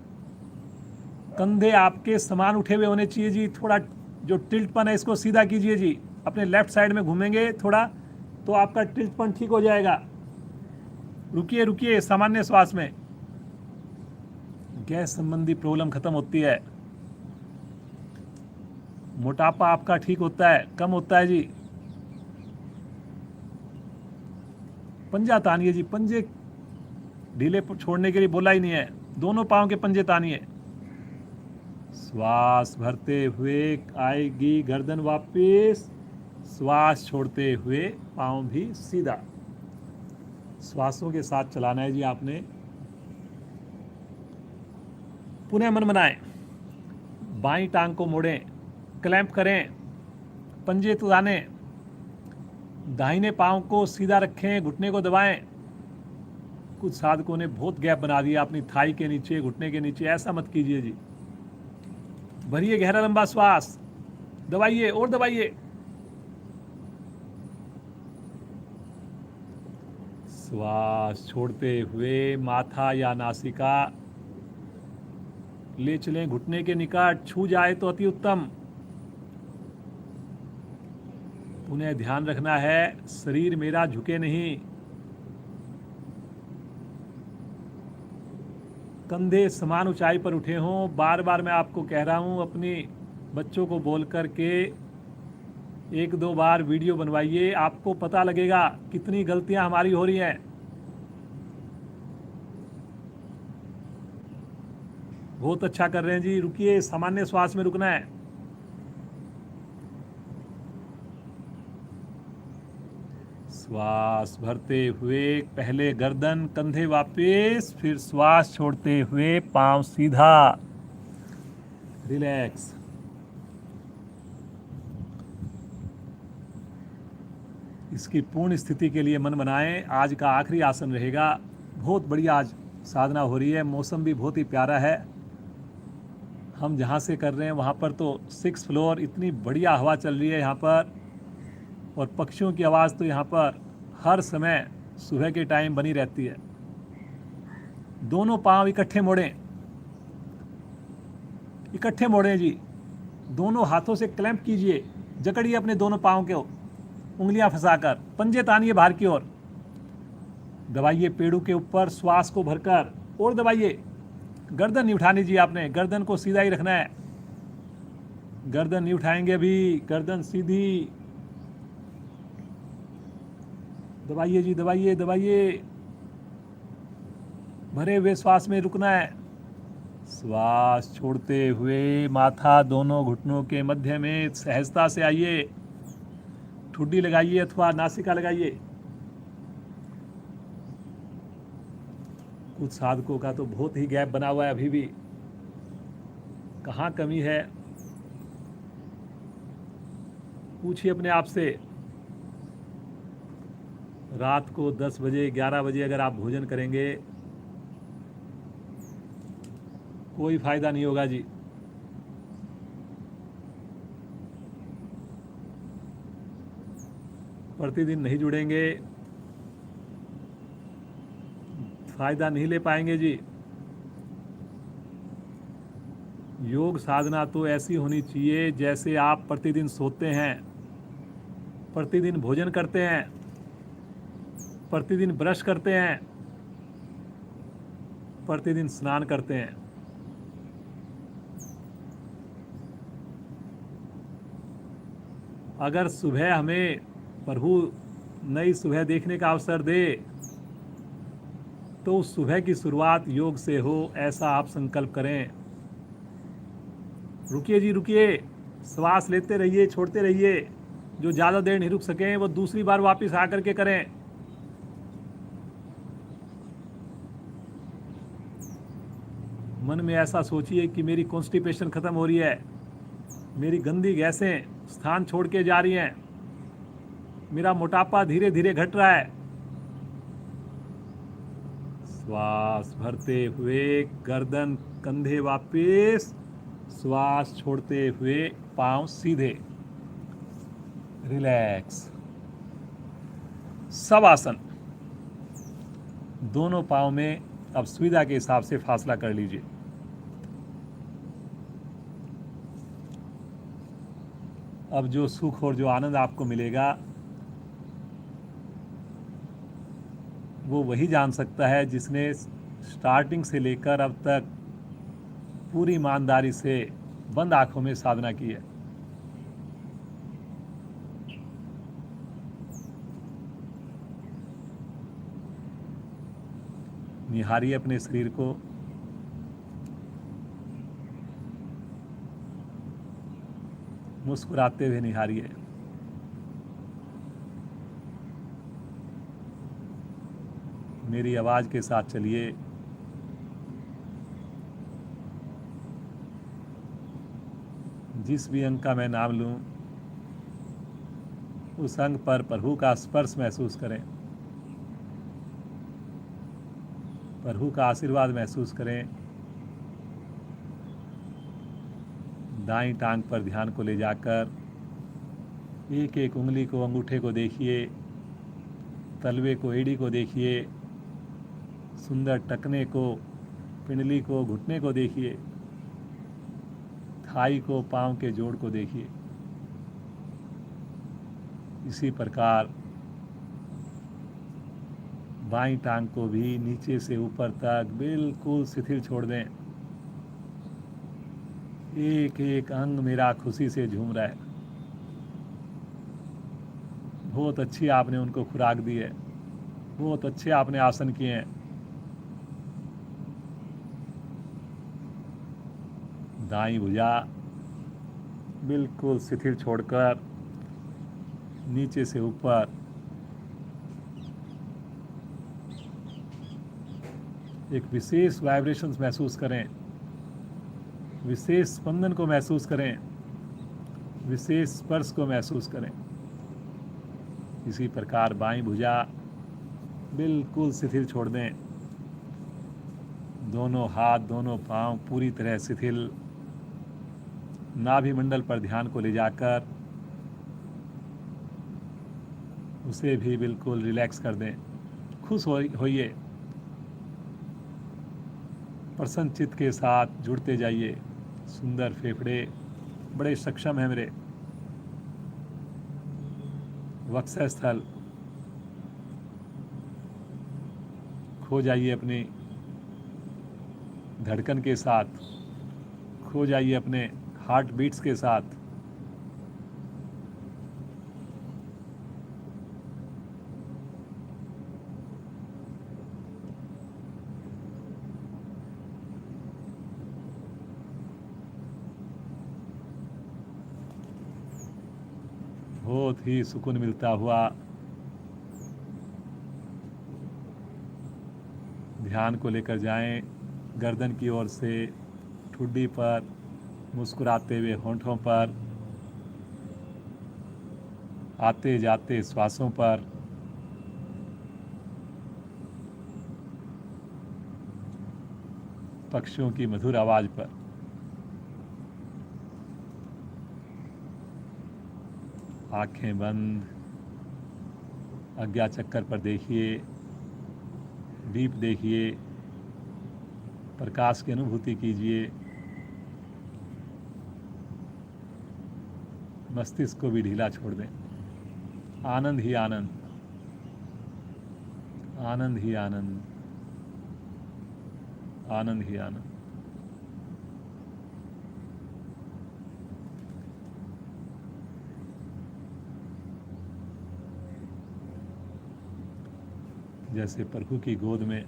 कंधे आपके समान उठे हुए होने चाहिए जी। थोड़ा जो टिल्टपन है इसको सीधा कीजिए जी। अपने लेफ्ट साइड में घूमेंगे थोड़ा तो आपका टिल्टपन ठीक हो जाएगा। रुकिए रुकिए, सामान्य श्वास में। गैस संबंधी प्रॉब्लम खत्म होती है, मोटापा आपका ठीक होता है, कम होता है जी। पंजा तानिए जी, पंजे ढीले छोड़ने के लिए बोला ही नहीं है, दोनों पांव के पंजे तानिए। श्वास भरते हुए आएगी गर्दन वापिस, श्वास छोड़ते हुए पांव भी सीधा। श्वासों के साथ चलाना है जी आपने। पुनः मन बनाएं, बाईं टांग को मोड़ें, क्लैंप करें, पंजे तुदाने, दाहिने पांव को सीधा रखें, घुटने को दबाएं। कुछ साधकों ने बहुत गैप बना दिया अपनी थाई के नीचे, घुटने के नीचे, ऐसा मत कीजिए जी। भरिए गहरा लंबा श्वास, दबाइए और दबाइए। श्वास छोड़ते हुए माथा या नासिका ले चलें घुटने के निकट, छू जाए तो अति उत्तम। उन्हें ध्यान रखना है शरीर मेरा झुके नहीं, कंधे समान ऊंचाई पर उठे हों। बार बार मैं आपको कह रहा हूं, अपने बच्चों को बोल करके 1-2 बार वीडियो बनवाइए, आपको पता लगेगा कितनी गलतियां हमारी हो रही हैं। बहुत अच्छा कर रहे हैं जी। रुकिए, सामान्य श्वास में रुकना है। श्वास भरते हुए पहले गर्दन, कंधे वापस, फिर श्वास छोड़ते हुए पांव सीधा। रिलैक्स। इसकी पूर्ण स्थिति के लिए मन बनाएं। आज का आखिरी आसन रहेगा बहुत बढ़िया आज साधना हो रही है, मौसम भी बहुत ही प्यारा है। हम जहाँ से कर रहे हैं वहाँ पर तो 6 फ्लोर, इतनी बढ़िया हवा चल रही है यहाँ पर, और पक्षियों की आवाज़ तो यहाँ पर हर समय सुबह के टाइम बनी रहती है। दोनों पांव इकट्ठे मोड़ें, इकट्ठे मोड़ें जी। दोनों हाथों से क्लैंप कीजिए, जकड़िए अपने दोनों पाँव को, उंगलियां फंसाकर पंजे तानिए बाहर की ओर। दबाइए पेड़ों के ऊपर, श्वास को भरकर, और दबाइए। गर्दन नहीं उठानी जी, आपने गर्दन को सीधा ही रखना है। गर्दन नहीं उठाएंगे अभी, गर्दन सीधी। दबाइए जी, दबाइए दबाइए। भरे हुए श्वास में रुकना है। श्वास छोड़ते हुए माथा दोनों घुटनों के मध्य में सहजता से आइए। ठुड्डी लगाइए अथवा नासिका लगाइए। कुछ साधकों का तो बहुत ही गैप बना हुआ है अभी भी। कहाँ कमी है, पूछिए अपने आप से। रात को 10 बजे 11 बजे अगर आप भोजन करेंगे, कोई फायदा नहीं होगा जी। प्रतिदिन नहीं जुड़ेंगे, फायदा नहीं ले पाएंगे जी। योग साधना तो ऐसी होनी चाहिए जैसे आप प्रतिदिन सोते हैं, प्रतिदिन भोजन करते हैं, प्रतिदिन ब्रश करते हैं, प्रतिदिन स्नान करते हैं। अगर सुबह हमें प्रभु नई सुबह देखने का अवसर दे तो उस सुबह की शुरुआत योग से हो, ऐसा आप संकल्प करें। रुकिए जी, रुकिए। श्वास लेते रहिए, छोड़ते रहिए। जो ज़्यादा देर नहीं रुक सकें वो दूसरी बार वापस आकर के करें। मन में ऐसा सोचिए कि मेरी कॉन्स्टिपेशन खत्म हो रही है, मेरी गंदी गैसें स्थान छोड़ के जा रही हैं, मेरा मोटापा धीरे धीरे घट रहा है। श्वास भरते हुए गर्दन कंधे वापस, श्वास छोड़ते हुए पांव सीधे, रिलैक्स। सब आसन। दोनों पांव में अब सुविधा के हिसाब से फासला कर लीजिए। अब जो सुख और जो आनंद आपको मिलेगा वो वही जान सकता है जिसने स्टार्टिंग से लेकर अब तक पूरी ईमानदारी से बंद आंखों में साधना की है। निहारिए अपने शरीर को। मुस्कुराते हुए निहारिए। मेरी आवाज के साथ चलिए। जिस भी अंग का मैं नाम लूं, उस अंग पर प्रभु का स्पर्श महसूस करें, प्रभु का आशीर्वाद महसूस करें। दाईं टांग पर ध्यान को ले जाकर एक एक उंगली को, अंगूठे को देखिए, तलवे को, एड़ी को देखिए, सुंदर टकने को, पिंडली को, घुटने को देखिए, थाई को, पांव के जोड़ को देखिए। इसी प्रकार बाईं टांग को भी नीचे से ऊपर तक बिल्कुल शिथिल छोड़ दें। एक एक अंग मेरा खुशी से झूम रहा है। बहुत अच्छी आपने उनको खुराक दी है, बहुत अच्छे आपने आसन किए हैं। दाईं भुजा बिल्कुल शिथिल छोड़कर नीचे से ऊपर एक विशेष वाइब्रेशंस महसूस करें, विशेष स्पंदन को महसूस करें, विशेष स्पर्श को महसूस करें। इसी प्रकार बाईं भुजा बिल्कुल शिथिल छोड़ दें। दोनों हाथ दोनों पांव पूरी तरह शिथिल। नाभि मंडल पर ध्यान को ले जाकर उसे भी बिल्कुल रिलैक्स कर दें। खुश होइए, प्रसन्न चित्त के साथ जुड़ते जाइए। सुंदर फेफड़े, बड़े सक्षम है मेरे। वक्षस्थल, खो जाइए अपनी धड़कन के साथ, खो जाइए अपने हार्ट बीट्स के साथ। बहुत ही सुकून मिलता हुआ ध्यान को लेकर जाएं गर्दन की ओर से ठुड्डी पर, मुस्कुराते हुए होंठों पर, आते जाते श्वासों पर। पक्षियों की मधुर आवाज पर। आंखें बंद, अज्ञा चक्कर पर देखिए, दीप देखिए, प्रकाश की अनुभूति कीजिए। मस्तिष्क को भी ढीला छोड़ दें। आनंद ही आनंद, आनंद ही आनंद, आनंद ही आनंद। जैसे प्रभु की गोद में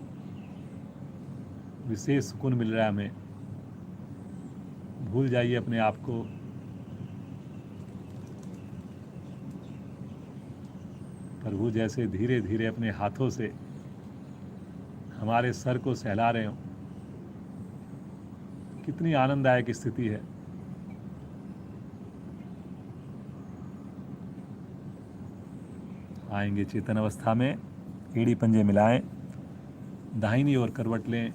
विशेष सुकून मिल रहा है हमें। भूल जाइए अपने आप को। प्रभु जैसे धीरे धीरे अपने हाथों से हमारे सर को सहला रहे हों। कितनी आनंददायक स्थिति है। आएंगे चेतन अवस्था में, एड़ी पंजे मिलाएं, दाहिनी ओर करवट लें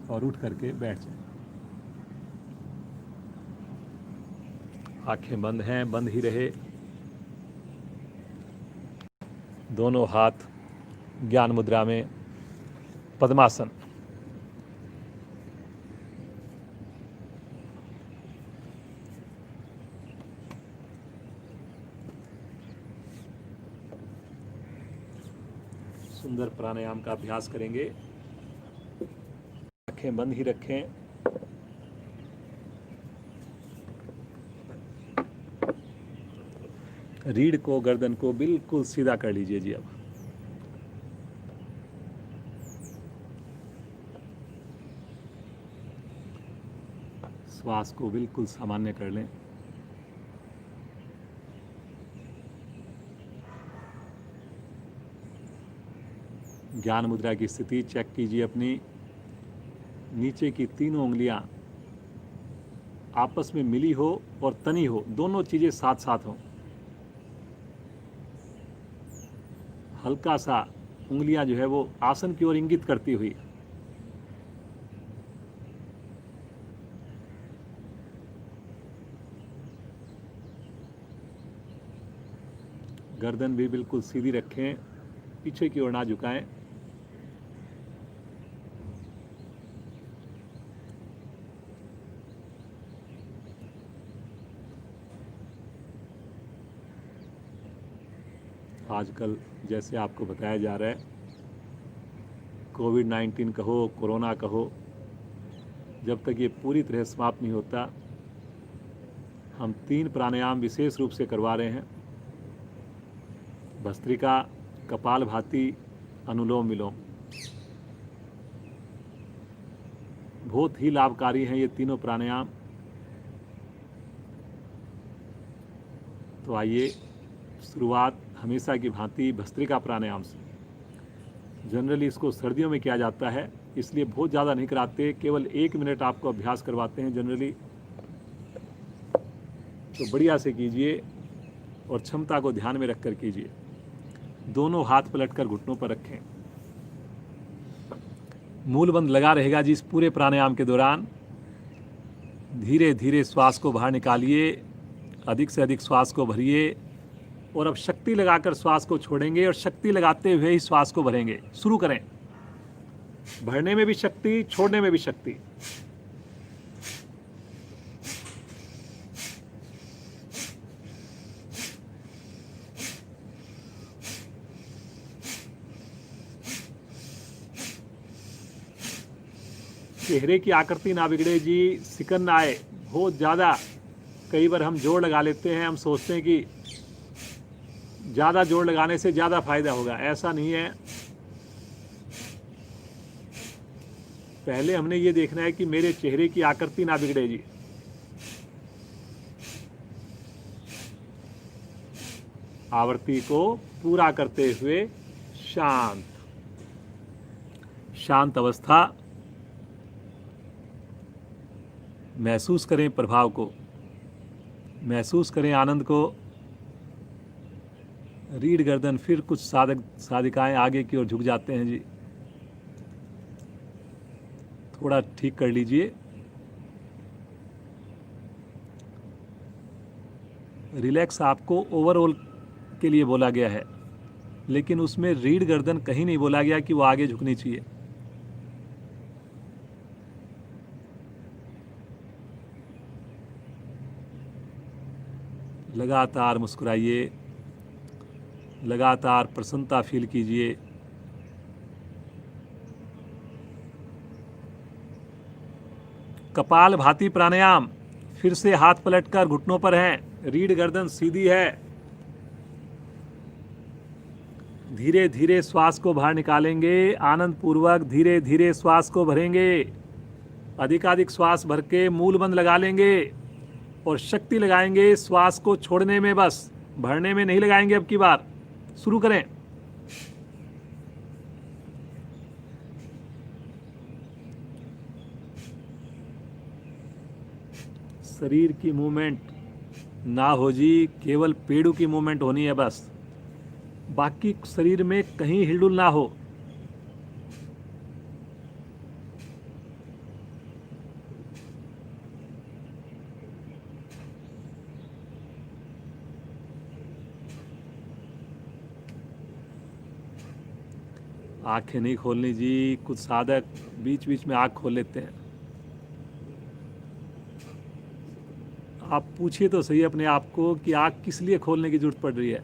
और उठ करके बैठ जाएं। आंखें बंद हैं, बंद ही रहे। दोनों हाथ ज्ञान मुद्रा में, पद्मासन। सुंदर प्राणायाम का अभ्यास करेंगे। आंखें बंद ही रखें। रीढ़ को, गर्दन को बिल्कुल सीधा कर लीजिए जी। अब श्वास को बिल्कुल सामान्य कर लें। ज्ञान मुद्रा की स्थिति चेक कीजिए अपनी। नीचे की तीनों उंगलियां आपस में मिली हो और तनी हो, दोनों चीजें साथ साथ हों। हल्का सा उंगलियां जो है वो आसन की ओर इंगित करती हुई। गर्दन भी बिल्कुल सीधी रखें, पीछे की ओर ना झुकाएं। आजकल जैसे आपको बताया जा रहा है, कोविड-19 कहो, कोरोना कहो, जब तक ये पूरी तरह समाप्त नहीं होता, हम 3 प्राणायाम विशेष रूप से करवा रहे हैं। भस्त्रिका, कपालभाति, अनुलोम विलोम। बहुत ही लाभकारी हैं ये तीनों प्राणायाम। तो आइए शुरुआत हमेशा की भांति भस्त्रिका प्राणायाम से। जनरली इसको सर्दियों में किया जाता है, इसलिए बहुत ज़्यादा नहीं कराते, केवल 1 मिनट आपको अभ्यास करवाते हैं जनरली। तो बढ़िया से कीजिए और क्षमता को ध्यान में रखकर कीजिए। दोनों हाथ पलटकर घुटनों पर रखें। मूल बंद लगा रहेगा जी इस पूरे प्राणायाम के दौरान। धीरे धीरे श्वास को बाहर निकालिए, अधिक से अधिक श्वास को भरिए और अब शक्ति लगाकर श्वास को छोड़ेंगे और शक्ति लगाते हुए ही श्वास को भरेंगे। शुरू करें। भरने में भी शक्ति, छोड़ने में भी शक्ति। चेहरे की आकृति ना बिगड़े जी, सिकन ना आए बहुत ज़्यादा। कई बार हम जोर लगा लेते हैं, हम सोचते हैं कि ज़्यादा जोर लगाने से ज़्यादा फायदा होगा, ऐसा नहीं है। पहले हमने ये देखना है कि मेरे चेहरे की आकृति ना बिगड़े जी। आवृत्ति को पूरा करते हुए शांत शांत अवस्था महसूस करें, प्रभाव को महसूस करें, आनंद को। रीढ़ गर्दन, फिर कुछ साधक साधिकाएं आगे की ओर झुक जाते हैं जी, थोड़ा ठीक कर लीजिए। रिलैक्स आपको ओवरऑल के लिए बोला गया है, लेकिन उसमें रीढ़ गर्दन कहीं नहीं बोला गया कि वो आगे झुकनी चाहिए। लगातार मुस्कुराइए, लगातार प्रसन्नता फील कीजिए। कपाल भाती प्राणायाम, फिर से हाथ पलटकर घुटनों पर हैं, रीढ़ गर्दन सीधी है। धीरे धीरे श्वास को बाहर निकालेंगे, आनंद पूर्वक धीरे धीरे श्वास को भरेंगे। अधिकाधिक श्वास भर के मूल बंद लगा लेंगे और शक्ति लगाएंगे श्वास को छोड़ने में, बस भरने में नहीं लगाएंगे अब की बार। शुरू करें। शरीर की मूवमेंट ना हो जी, केवल पेड़ों की मूवमेंट होनी है बस, बाकी शरीर में कहीं हिलडुल ना हो। आंखें नहीं खोलनी जी, कुछ साधक बीच बीच में आंख खोल लेते हैं। आप पूछिए तो सही अपने आप को कि आंख किस लिए खोलने की जरूरत पड़ रही है।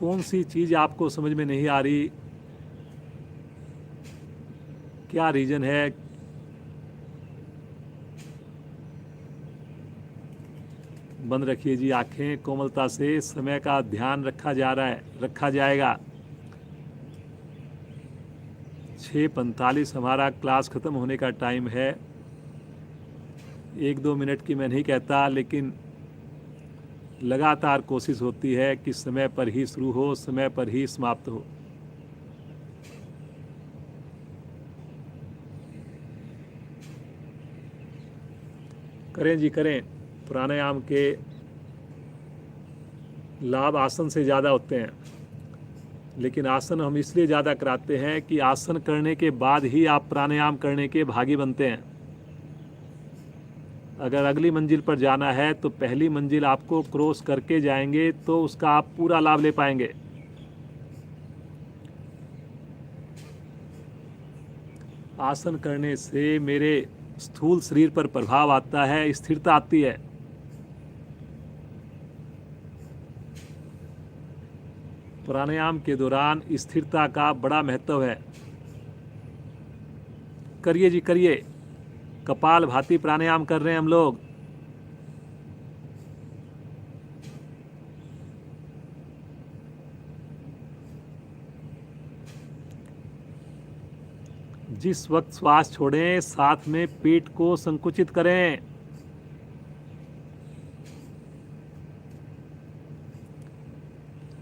कौन सी चीज़ आपको समझ में नहीं आ रही, क्या रीज़न है। बंद रखिए जी आंखें, कोमलता से। समय का ध्यान रखा जा रहा है, रखा जाएगा। 6:45 हमारा क्लास ख़त्म होने का टाइम है। 1-2 मिनट की मैं नहीं कहता, लेकिन लगातार कोशिश होती है कि समय पर ही शुरू हो, समय पर ही समाप्त हो। करें जी करें। प्राणायाम के लाभ आसन से ज़्यादा होते हैं, लेकिन आसन हम इसलिए ज़्यादा कराते हैं कि आसन करने के बाद ही आप प्राणायाम करने के भागी बनते हैं। अगर अगली मंजिल पर जाना है तो पहली मंजिल आपको क्रॉस करके जाएंगे तो उसका आप पूरा लाभ ले पाएंगे। आसन करने से मेरे स्थूल शरीर पर प्रभाव आता है, स्थिरता आती है। प्राणायाम के दौरान स्थिरता का बड़ा महत्व है। करिए जी करिए। कपाल भाती प्राणायाम कर रहे हैं हम लोग। जिस वक्त श्वास छोड़ें, साथ में पेट को संकुचित करें।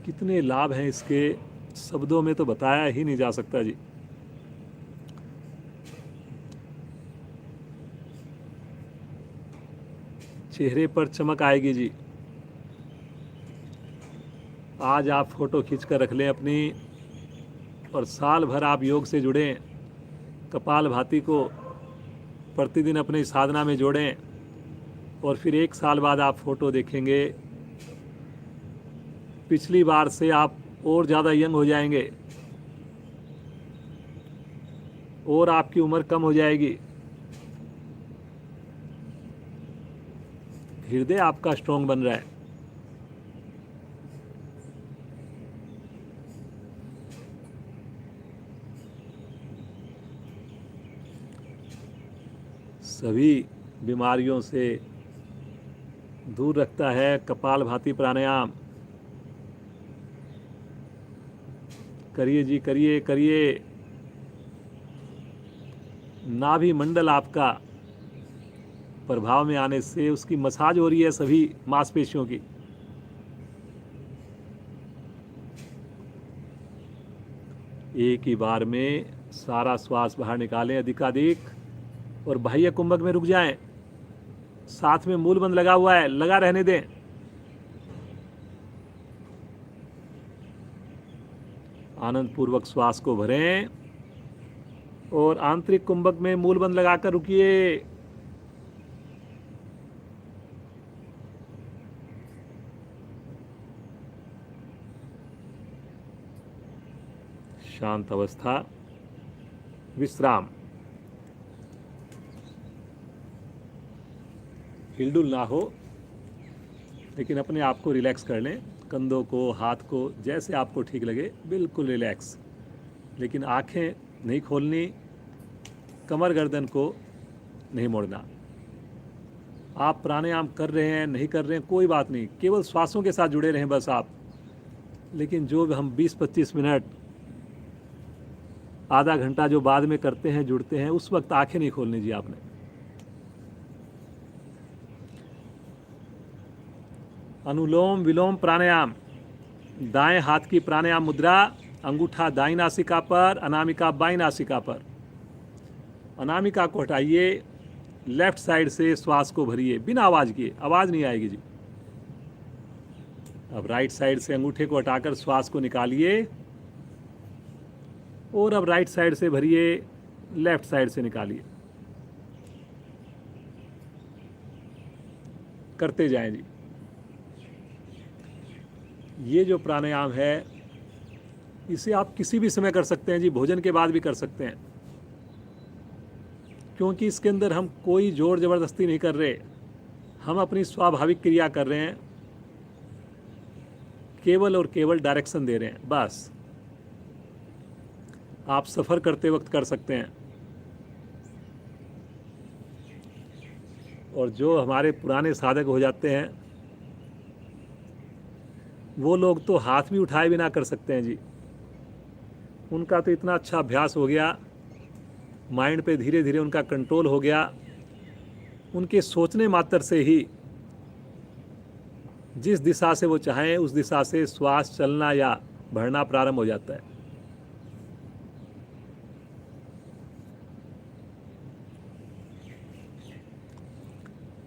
कितने लाभ हैं इसके, शब्दों में तो बताया ही नहीं जा सकता जी। चेहरे पर चमक आएगी जी। आज आप फोटो खींच कर रख लें अपनी। और साल भर आप योग से जुड़ें, कपालभाति को प्रतिदिन अपनी साधना में जोड़ें, और फिर 1 साल बाद आप फोटो देखेंगे, पिछली बार से आप और ज़्यादा यंग हो जाएंगे और आपकी उम्र कम हो जाएगी। हृदय आपका स्ट्रांग बन रहा है। सभी बीमारियों से दूर रखता है कपालभाति प्राणायाम। करिए जी, करिए करिए। नाभि मंडल आपका प्रभाव में आने से उसकी मसाज हो रही है सभी मांसपेशियों की। एक ही बार में सारा श्वास बाहर निकालें अधिकाधिक, और बाह्य कुंभक में रुक जाएं। साथ में मूलबंध लगा हुआ है, लगा रहने दें। आनंद पूर्वक श्वास को भरें और आंतरिक कुंभक में मूलबंध लगाकर रुकिए। शांत अवस्था, विश्राम। हिलडुल ना हो, लेकिन अपने आप को रिलैक्स कर लें। कंधों को, हाथ को, जैसे आपको ठीक लगे बिल्कुल रिलैक्स। लेकिन आंखें नहीं खोलनी, कमर गर्दन को नहीं मोड़ना। आप प्राणायाम कर रहे हैं, नहीं कर रहे हैं, कोई बात नहीं, केवल श्वासों के साथ जुड़े रहें बस आप। लेकिन जो हम 20-25 मिनट, आधा घंटा जो बाद में करते हैं, जुड़ते हैं, उस वक्त आंखें नहीं खोलनी जी आपने। अनुलोम विलोम प्राणायाम। दाएं हाथ की प्राणायाम मुद्रा, अंगूठा दाईं नासिका पर, अनामिका बाईं नासिका पर। अनामिका को हटाइए, लेफ्ट साइड से श्वास को भरिए बिना आवाज किए, आवाज नहीं आएगी जी। अब राइट साइड से अंगूठे को हटाकर श्वास को निकालिए, और अब राइट साइड से भरिए, लेफ्ट साइड से निकालिए। करते जाएं जी। ये जो प्राणायाम है, इसे आप किसी भी समय कर सकते हैं जी, भोजन के बाद भी कर सकते हैं, क्योंकि इसके अंदर हम कोई जोर जबरदस्ती नहीं कर रहे, हम अपनी स्वाभाविक क्रिया कर रहे हैं, केवल और केवल डायरेक्शन दे रहे हैं बस। आप सफ़र करते वक्त कर सकते हैं। और जो हमारे पुराने साधक हो जाते हैं, वो लोग तो हाथ भी उठाए बिना कर सकते हैं जी। उनका तो इतना अच्छा अभ्यास हो गया, माइंड पे धीरे धीरे उनका कंट्रोल हो गया। उनके सोचने मात्र से ही जिस दिशा से वो चाहें उस दिशा से श्वास चलना या बढ़ना प्रारंभ हो जाता है।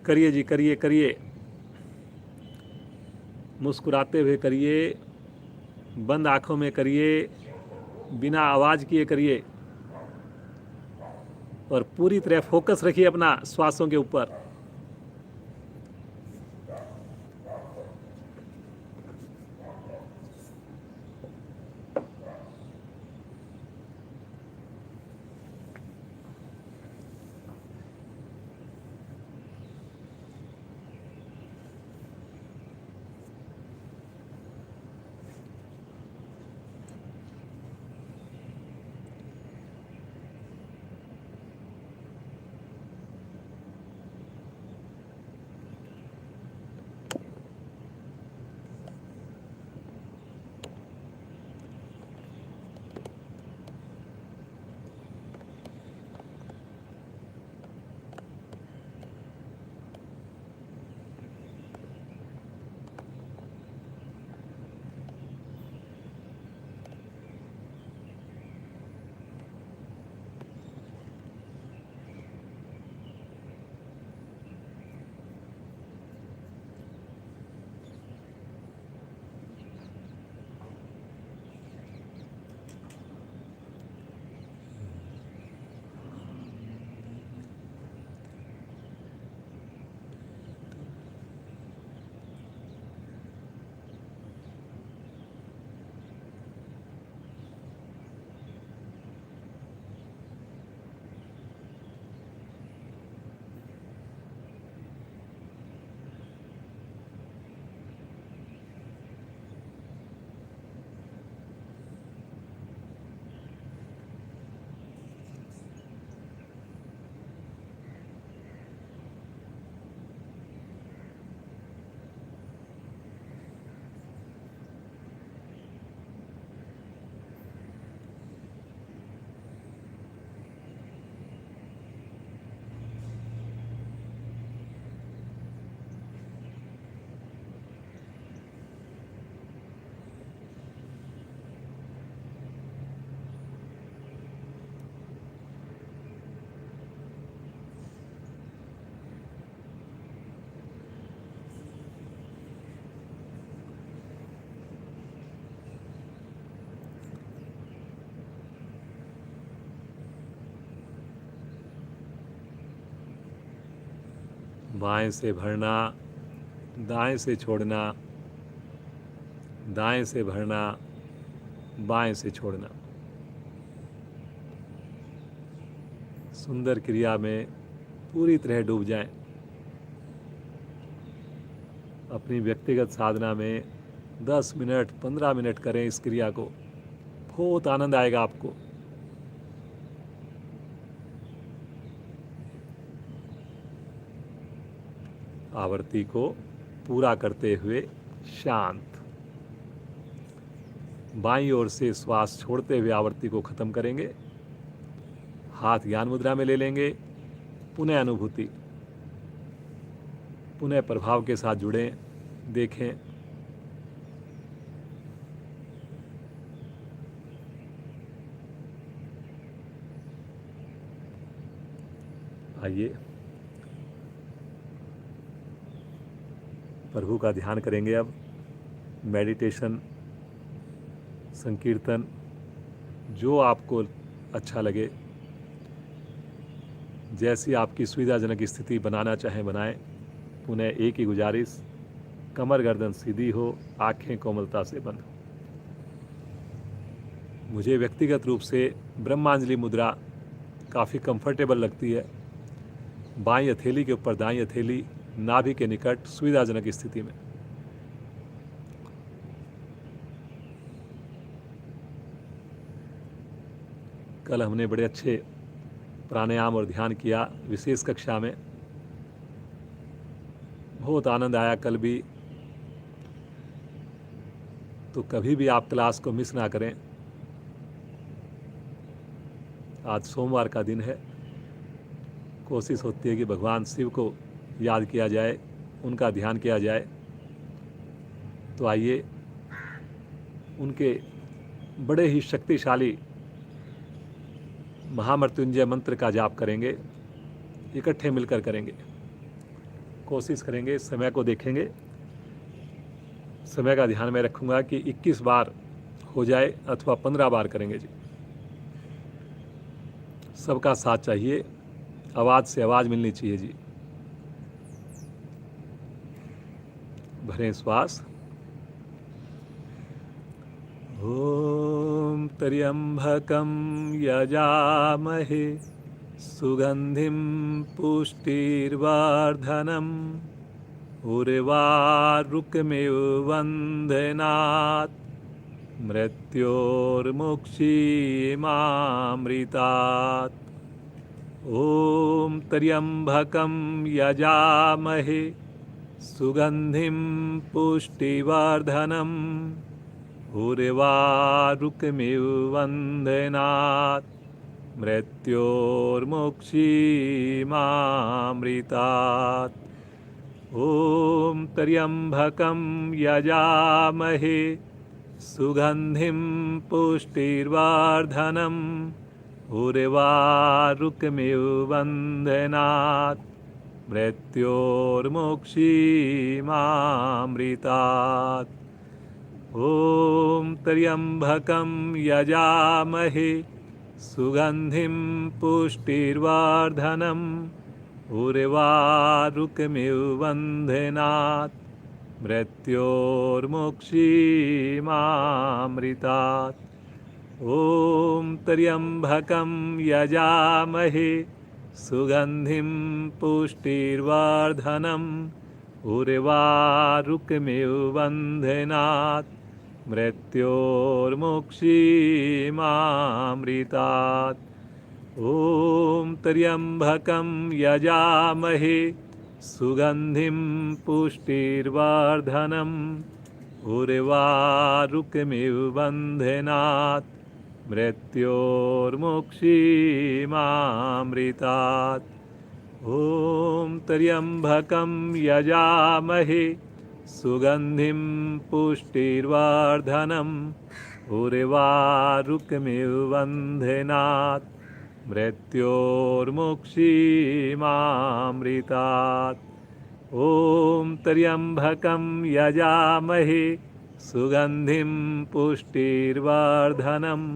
करिए जी, करिए करिए। मुस्कुराते हुए करिए, बंद आंखों में करिए, बिना आवाज़ किए करिए, और पूरी तरह फोकस रखिए अपना श्वासों के ऊपर। बाएं से भरना, दाएं से छोड़ना, दाएं से भरना, बाएं से छोड़ना। सुंदर क्रिया में पूरी तरह डूब जाएं। अपनी व्यक्तिगत साधना में 10 मिनट 15 मिनट करें इस क्रिया को, बहुत आनंद आएगा आपको। आवर्ती को पूरा करते हुए शांत। बाईं ओर से श्वास छोड़ते हुए आवर्ती को खत्म करेंगे। हाथ ज्ञान मुद्रा में ले लेंगे। पुनः अनुभूति, पुनः प्रभाव के साथ जुड़ें, देखें। आइए प्रभु का ध्यान करेंगे अब। मेडिटेशन, संकीर्तन, जो आपको अच्छा लगे, जैसी आपकी सुविधाजनक स्थिति बनाना चाहें बनाएं। पुनः एक ही गुजारिश, कमर गर्दन सीधी हो, आंखें कोमलता से बंद हो। मुझे व्यक्तिगत रूप से ब्रह्मांजलि मुद्रा काफ़ी कंफर्टेबल लगती है। बाईं हथेली के ऊपर दाईं हथेली, नाभि के निकट, सुविधाजनक स्थिति में। कल हमने बड़े अच्छे प्राणायाम और ध्यान किया विशेष कक्षा में, बहुत आनंद आया कल भी। तो कभी भी आप क्लास को मिस ना करें। आज सोमवार का दिन है, कोशिश होती है कि भगवान शिव को याद किया जाए, उनका ध्यान किया जाए। तो आइए उनके बड़े ही शक्तिशाली महामृत्युंजय मंत्र का जाप करेंगे, इकट्ठे मिलकर करेंगे। कोशिश करेंगे, समय को देखेंगे। समय का ध्यान में रखूंगा कि 21 बार हो जाए अथवा 15 बार करेंगे जी। सबका साथ चाहिए, आवाज़ से आवाज़ मिलनी चाहिए जी। भरें श्वास। ओम त्र्यंबकं यजामहे सुगंधिं पुष्टिर्वर्धनम् उर्वारुकमिव वन्दनात् मृत्योर्मुक्षीमामृतात्। ओम त्र्यंबकं यजामहे सुगंधिं पुष्टिवर्धनम् उर्वारुकमिव वन्दनात् मृत्योर्मुक्षीमामृतात्। ओम त्र्यंबकं यजामहे सुगंधिं पुष्टिर्वर्धनम् उर्वारुकमिव वन्दनात् मृत्योर्मुक्षीमामृतात्। ओम त्र्यंबकं यजामहे सुगंधिं पुष्टिर्वर्धनम् उर्वारुकमिव वन्दनात् मृत्योर्मुक्षीमामृतात्। ओम त्र्यंबकं यजामहे सुगंधिं पुष्टिर्वर्धनम् उर्वारुकमिव वन्दनात् मृत्योर्मुक्षीमामृतात्। ओम त्र्यंबकं यजामहे सुगंधिं पुष्टिर्वर्धनम् उर्वारुकमिव वन्दनात् मृत्योर्मुक्षीमामृतात्। ओम त्र्यंबकं यजामहे सुगंधिं पुष्टिर्वर्धनम् उर्वारुकमिव वन्दनात् मृत्योर्मुक्षीमामृतात्। ओम त्र्यंबकं यजामहे सुगंधिं पुष्टिर्वर्धनम्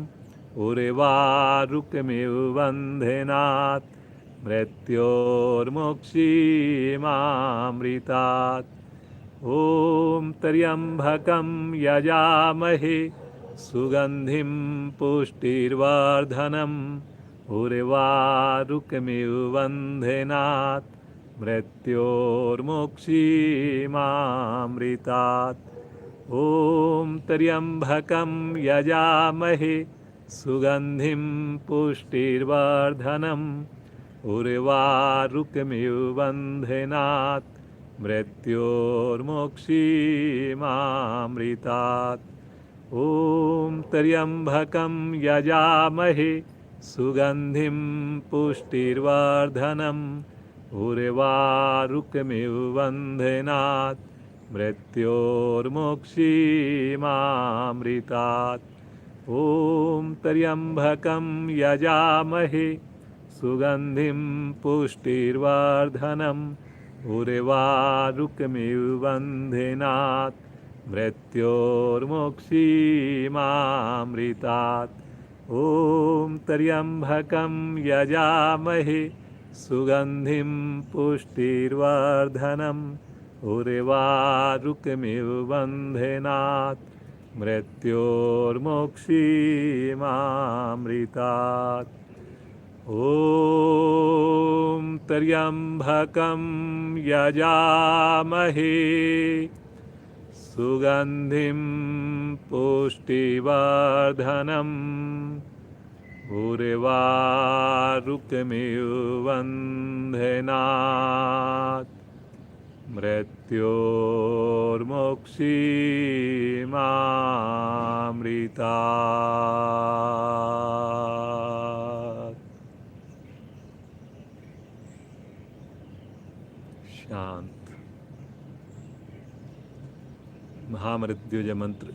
उर्वारुकमिव वन्दनात् मृत्योर्मुक्षीमामृतात्। ॐ त्र्यम्बकं यजामहे सुगन्धिं पुष्टिर्वर्धनम् उर्वारुकमिव बन्धनात् मृत्योर्मुक्षीमामृतात्। ॐ त्र्यम्बकं यजामहे सुगन्धिं पुष्टिर्वर्धनम् उर्वारुकमिव बन्धनात् मृत्योर्मुक्षीमामृतात्। ॐ त्र्यम्बकं यजामहे सुगन्धिं पुष्टिर्वर्धनम् उर्वारुकमिव बन्धनात् मृत्योर्मुक्षीमामृतात्। ॐ त्र्यम्बकं यजामहे सुगन्धिं पुष्टिर्वर्धनम् उर्वारुकमिव बन्धनात् मृत्योर्मुक्षीमामृतात्। ॐ त्र्यम्बकं यजामहे सुगन्धिं पुष्टिर्वर्धनम् उर्वारुकमिव बन्धनात् मृत्योर्मुक्षीमामृतात्। ॐ त्र्यम्बकं यजामहे सुगन्धिं पुष्टिवर्धनम् उर्वारुकमिव बन्धनात् मृत्योर्मुक्षीमामृतात्। शांत। महामृत्युंजय मंत्र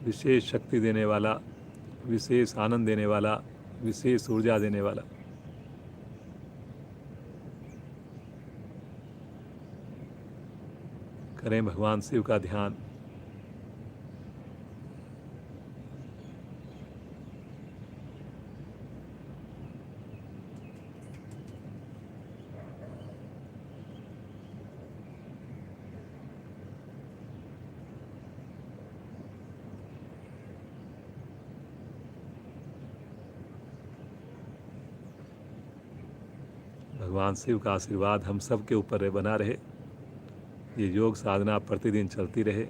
विशेष शक्ति देने वाला, विशेष आनंद देने वाला, विशेष ऊर्जा देने वाला। करें भगवान शिव का ध्यान। भगवान शिव का आशीर्वाद हम सब के ऊपर बना रहे। ये योग साधना प्रतिदिन चलती रहे,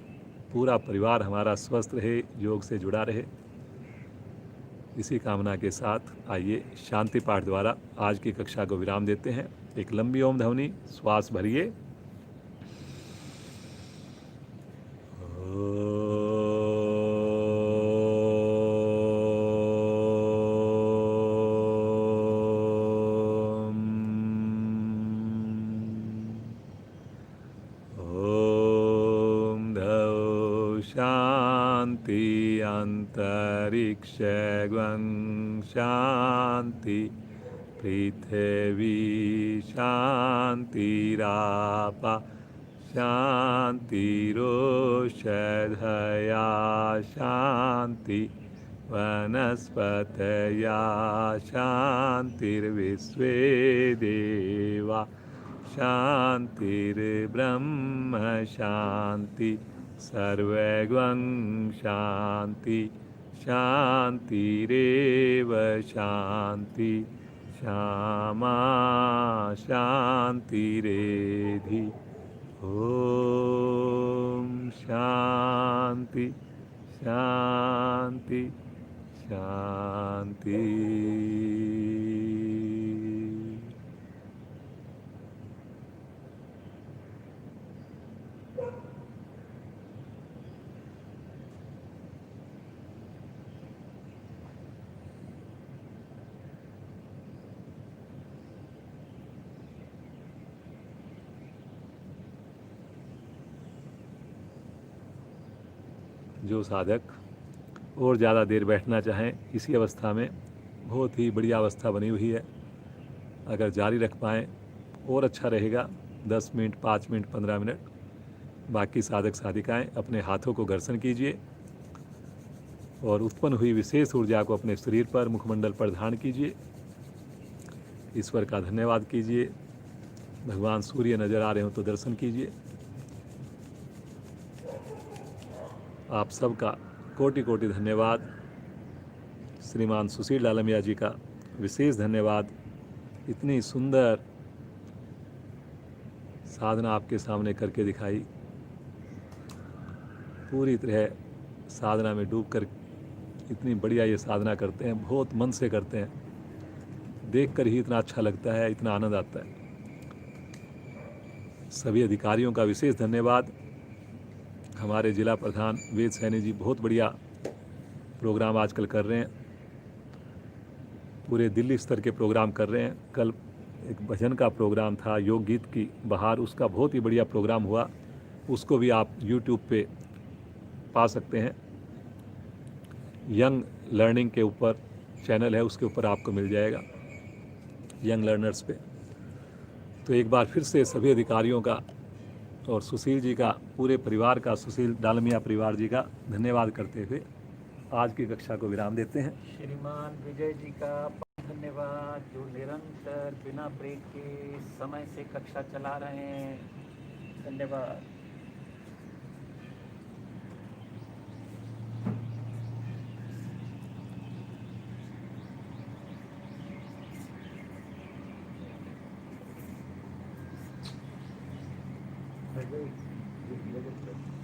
पूरा परिवार हमारा स्वस्थ रहे, योग से जुड़ा रहे। इसी कामना के साथ आइए शांति पाठ द्वारा आज की कक्षा को विराम देते हैं। एक लंबी ओम ध्वनि, श्वास भरिए। शांति अंतरिक्षं शांति पृथिवी शांतिरापा शांतिरोषधया शांति वनस्पतया शांतिर्विश्वे देवा शांतिर्ब्रह्म शांति सर्वगं शांति शांतिरेव शांति श्यामा शांतिरेधि। ओम शांति शांति शांति। जो साधक और ज़्यादा देर बैठना चाहें इसी अवस्था में, बहुत ही बढ़िया अवस्था बनी हुई है, अगर जारी रख पाएँ और अच्छा रहेगा। 10 मिनट, 5 मिनट, 15 मिनट। बाकी साधक साधिकाएं अपने हाथों को घर्षण कीजिए, और उत्पन्न हुई विशेष ऊर्जा को अपने शरीर पर, मुखमंडल पर धारण कीजिए। ईश्वर का धन्यवाद कीजिए। भगवान सूर्य नज़र आ रहे हो तो दर्शन कीजिए। आप सबका कोटि कोटि धन्यवाद। श्रीमान सुशील डालमिया जी का विशेष धन्यवाद। इतनी सुंदर साधना आपके सामने करके दिखाई। पूरी तरह साधना में डूबकर इतनी बढ़िया ये साधना करते हैं, बहुत मन से करते हैं। देखकर ही इतना अच्छा लगता है, इतना आनंद आता है। सभी अधिकारियों का विशेष धन्यवाद। हमारे जिला प्रधान वेद सैनी जी बहुत बढ़िया प्रोग्राम आजकल कर रहे हैं, पूरे दिल्ली स्तर के प्रोग्राम कर रहे हैं। कल एक भजन का प्रोग्राम था, योग गीत की बहार, उसका बहुत ही बढ़िया प्रोग्राम हुआ। उसको भी आप यूट्यूब पे पा सकते हैं। यंग लर्निंग के ऊपर चैनल है, उसके ऊपर आपको मिल जाएगा, यंग लर्नर्स पे। तो एक बार फिर से सभी अधिकारियों का और सुशील जी का, पूरे परिवार का, सुशील डालमिया परिवार जी का धन्यवाद करते हुए आज की कक्षा को विराम देते हैं। श्रीमान विजय जी का धन्यवाद, जो निरंतर बिना ब्रेक के समय से कक्षा चला रहे हैं। धन्यवाद। जगत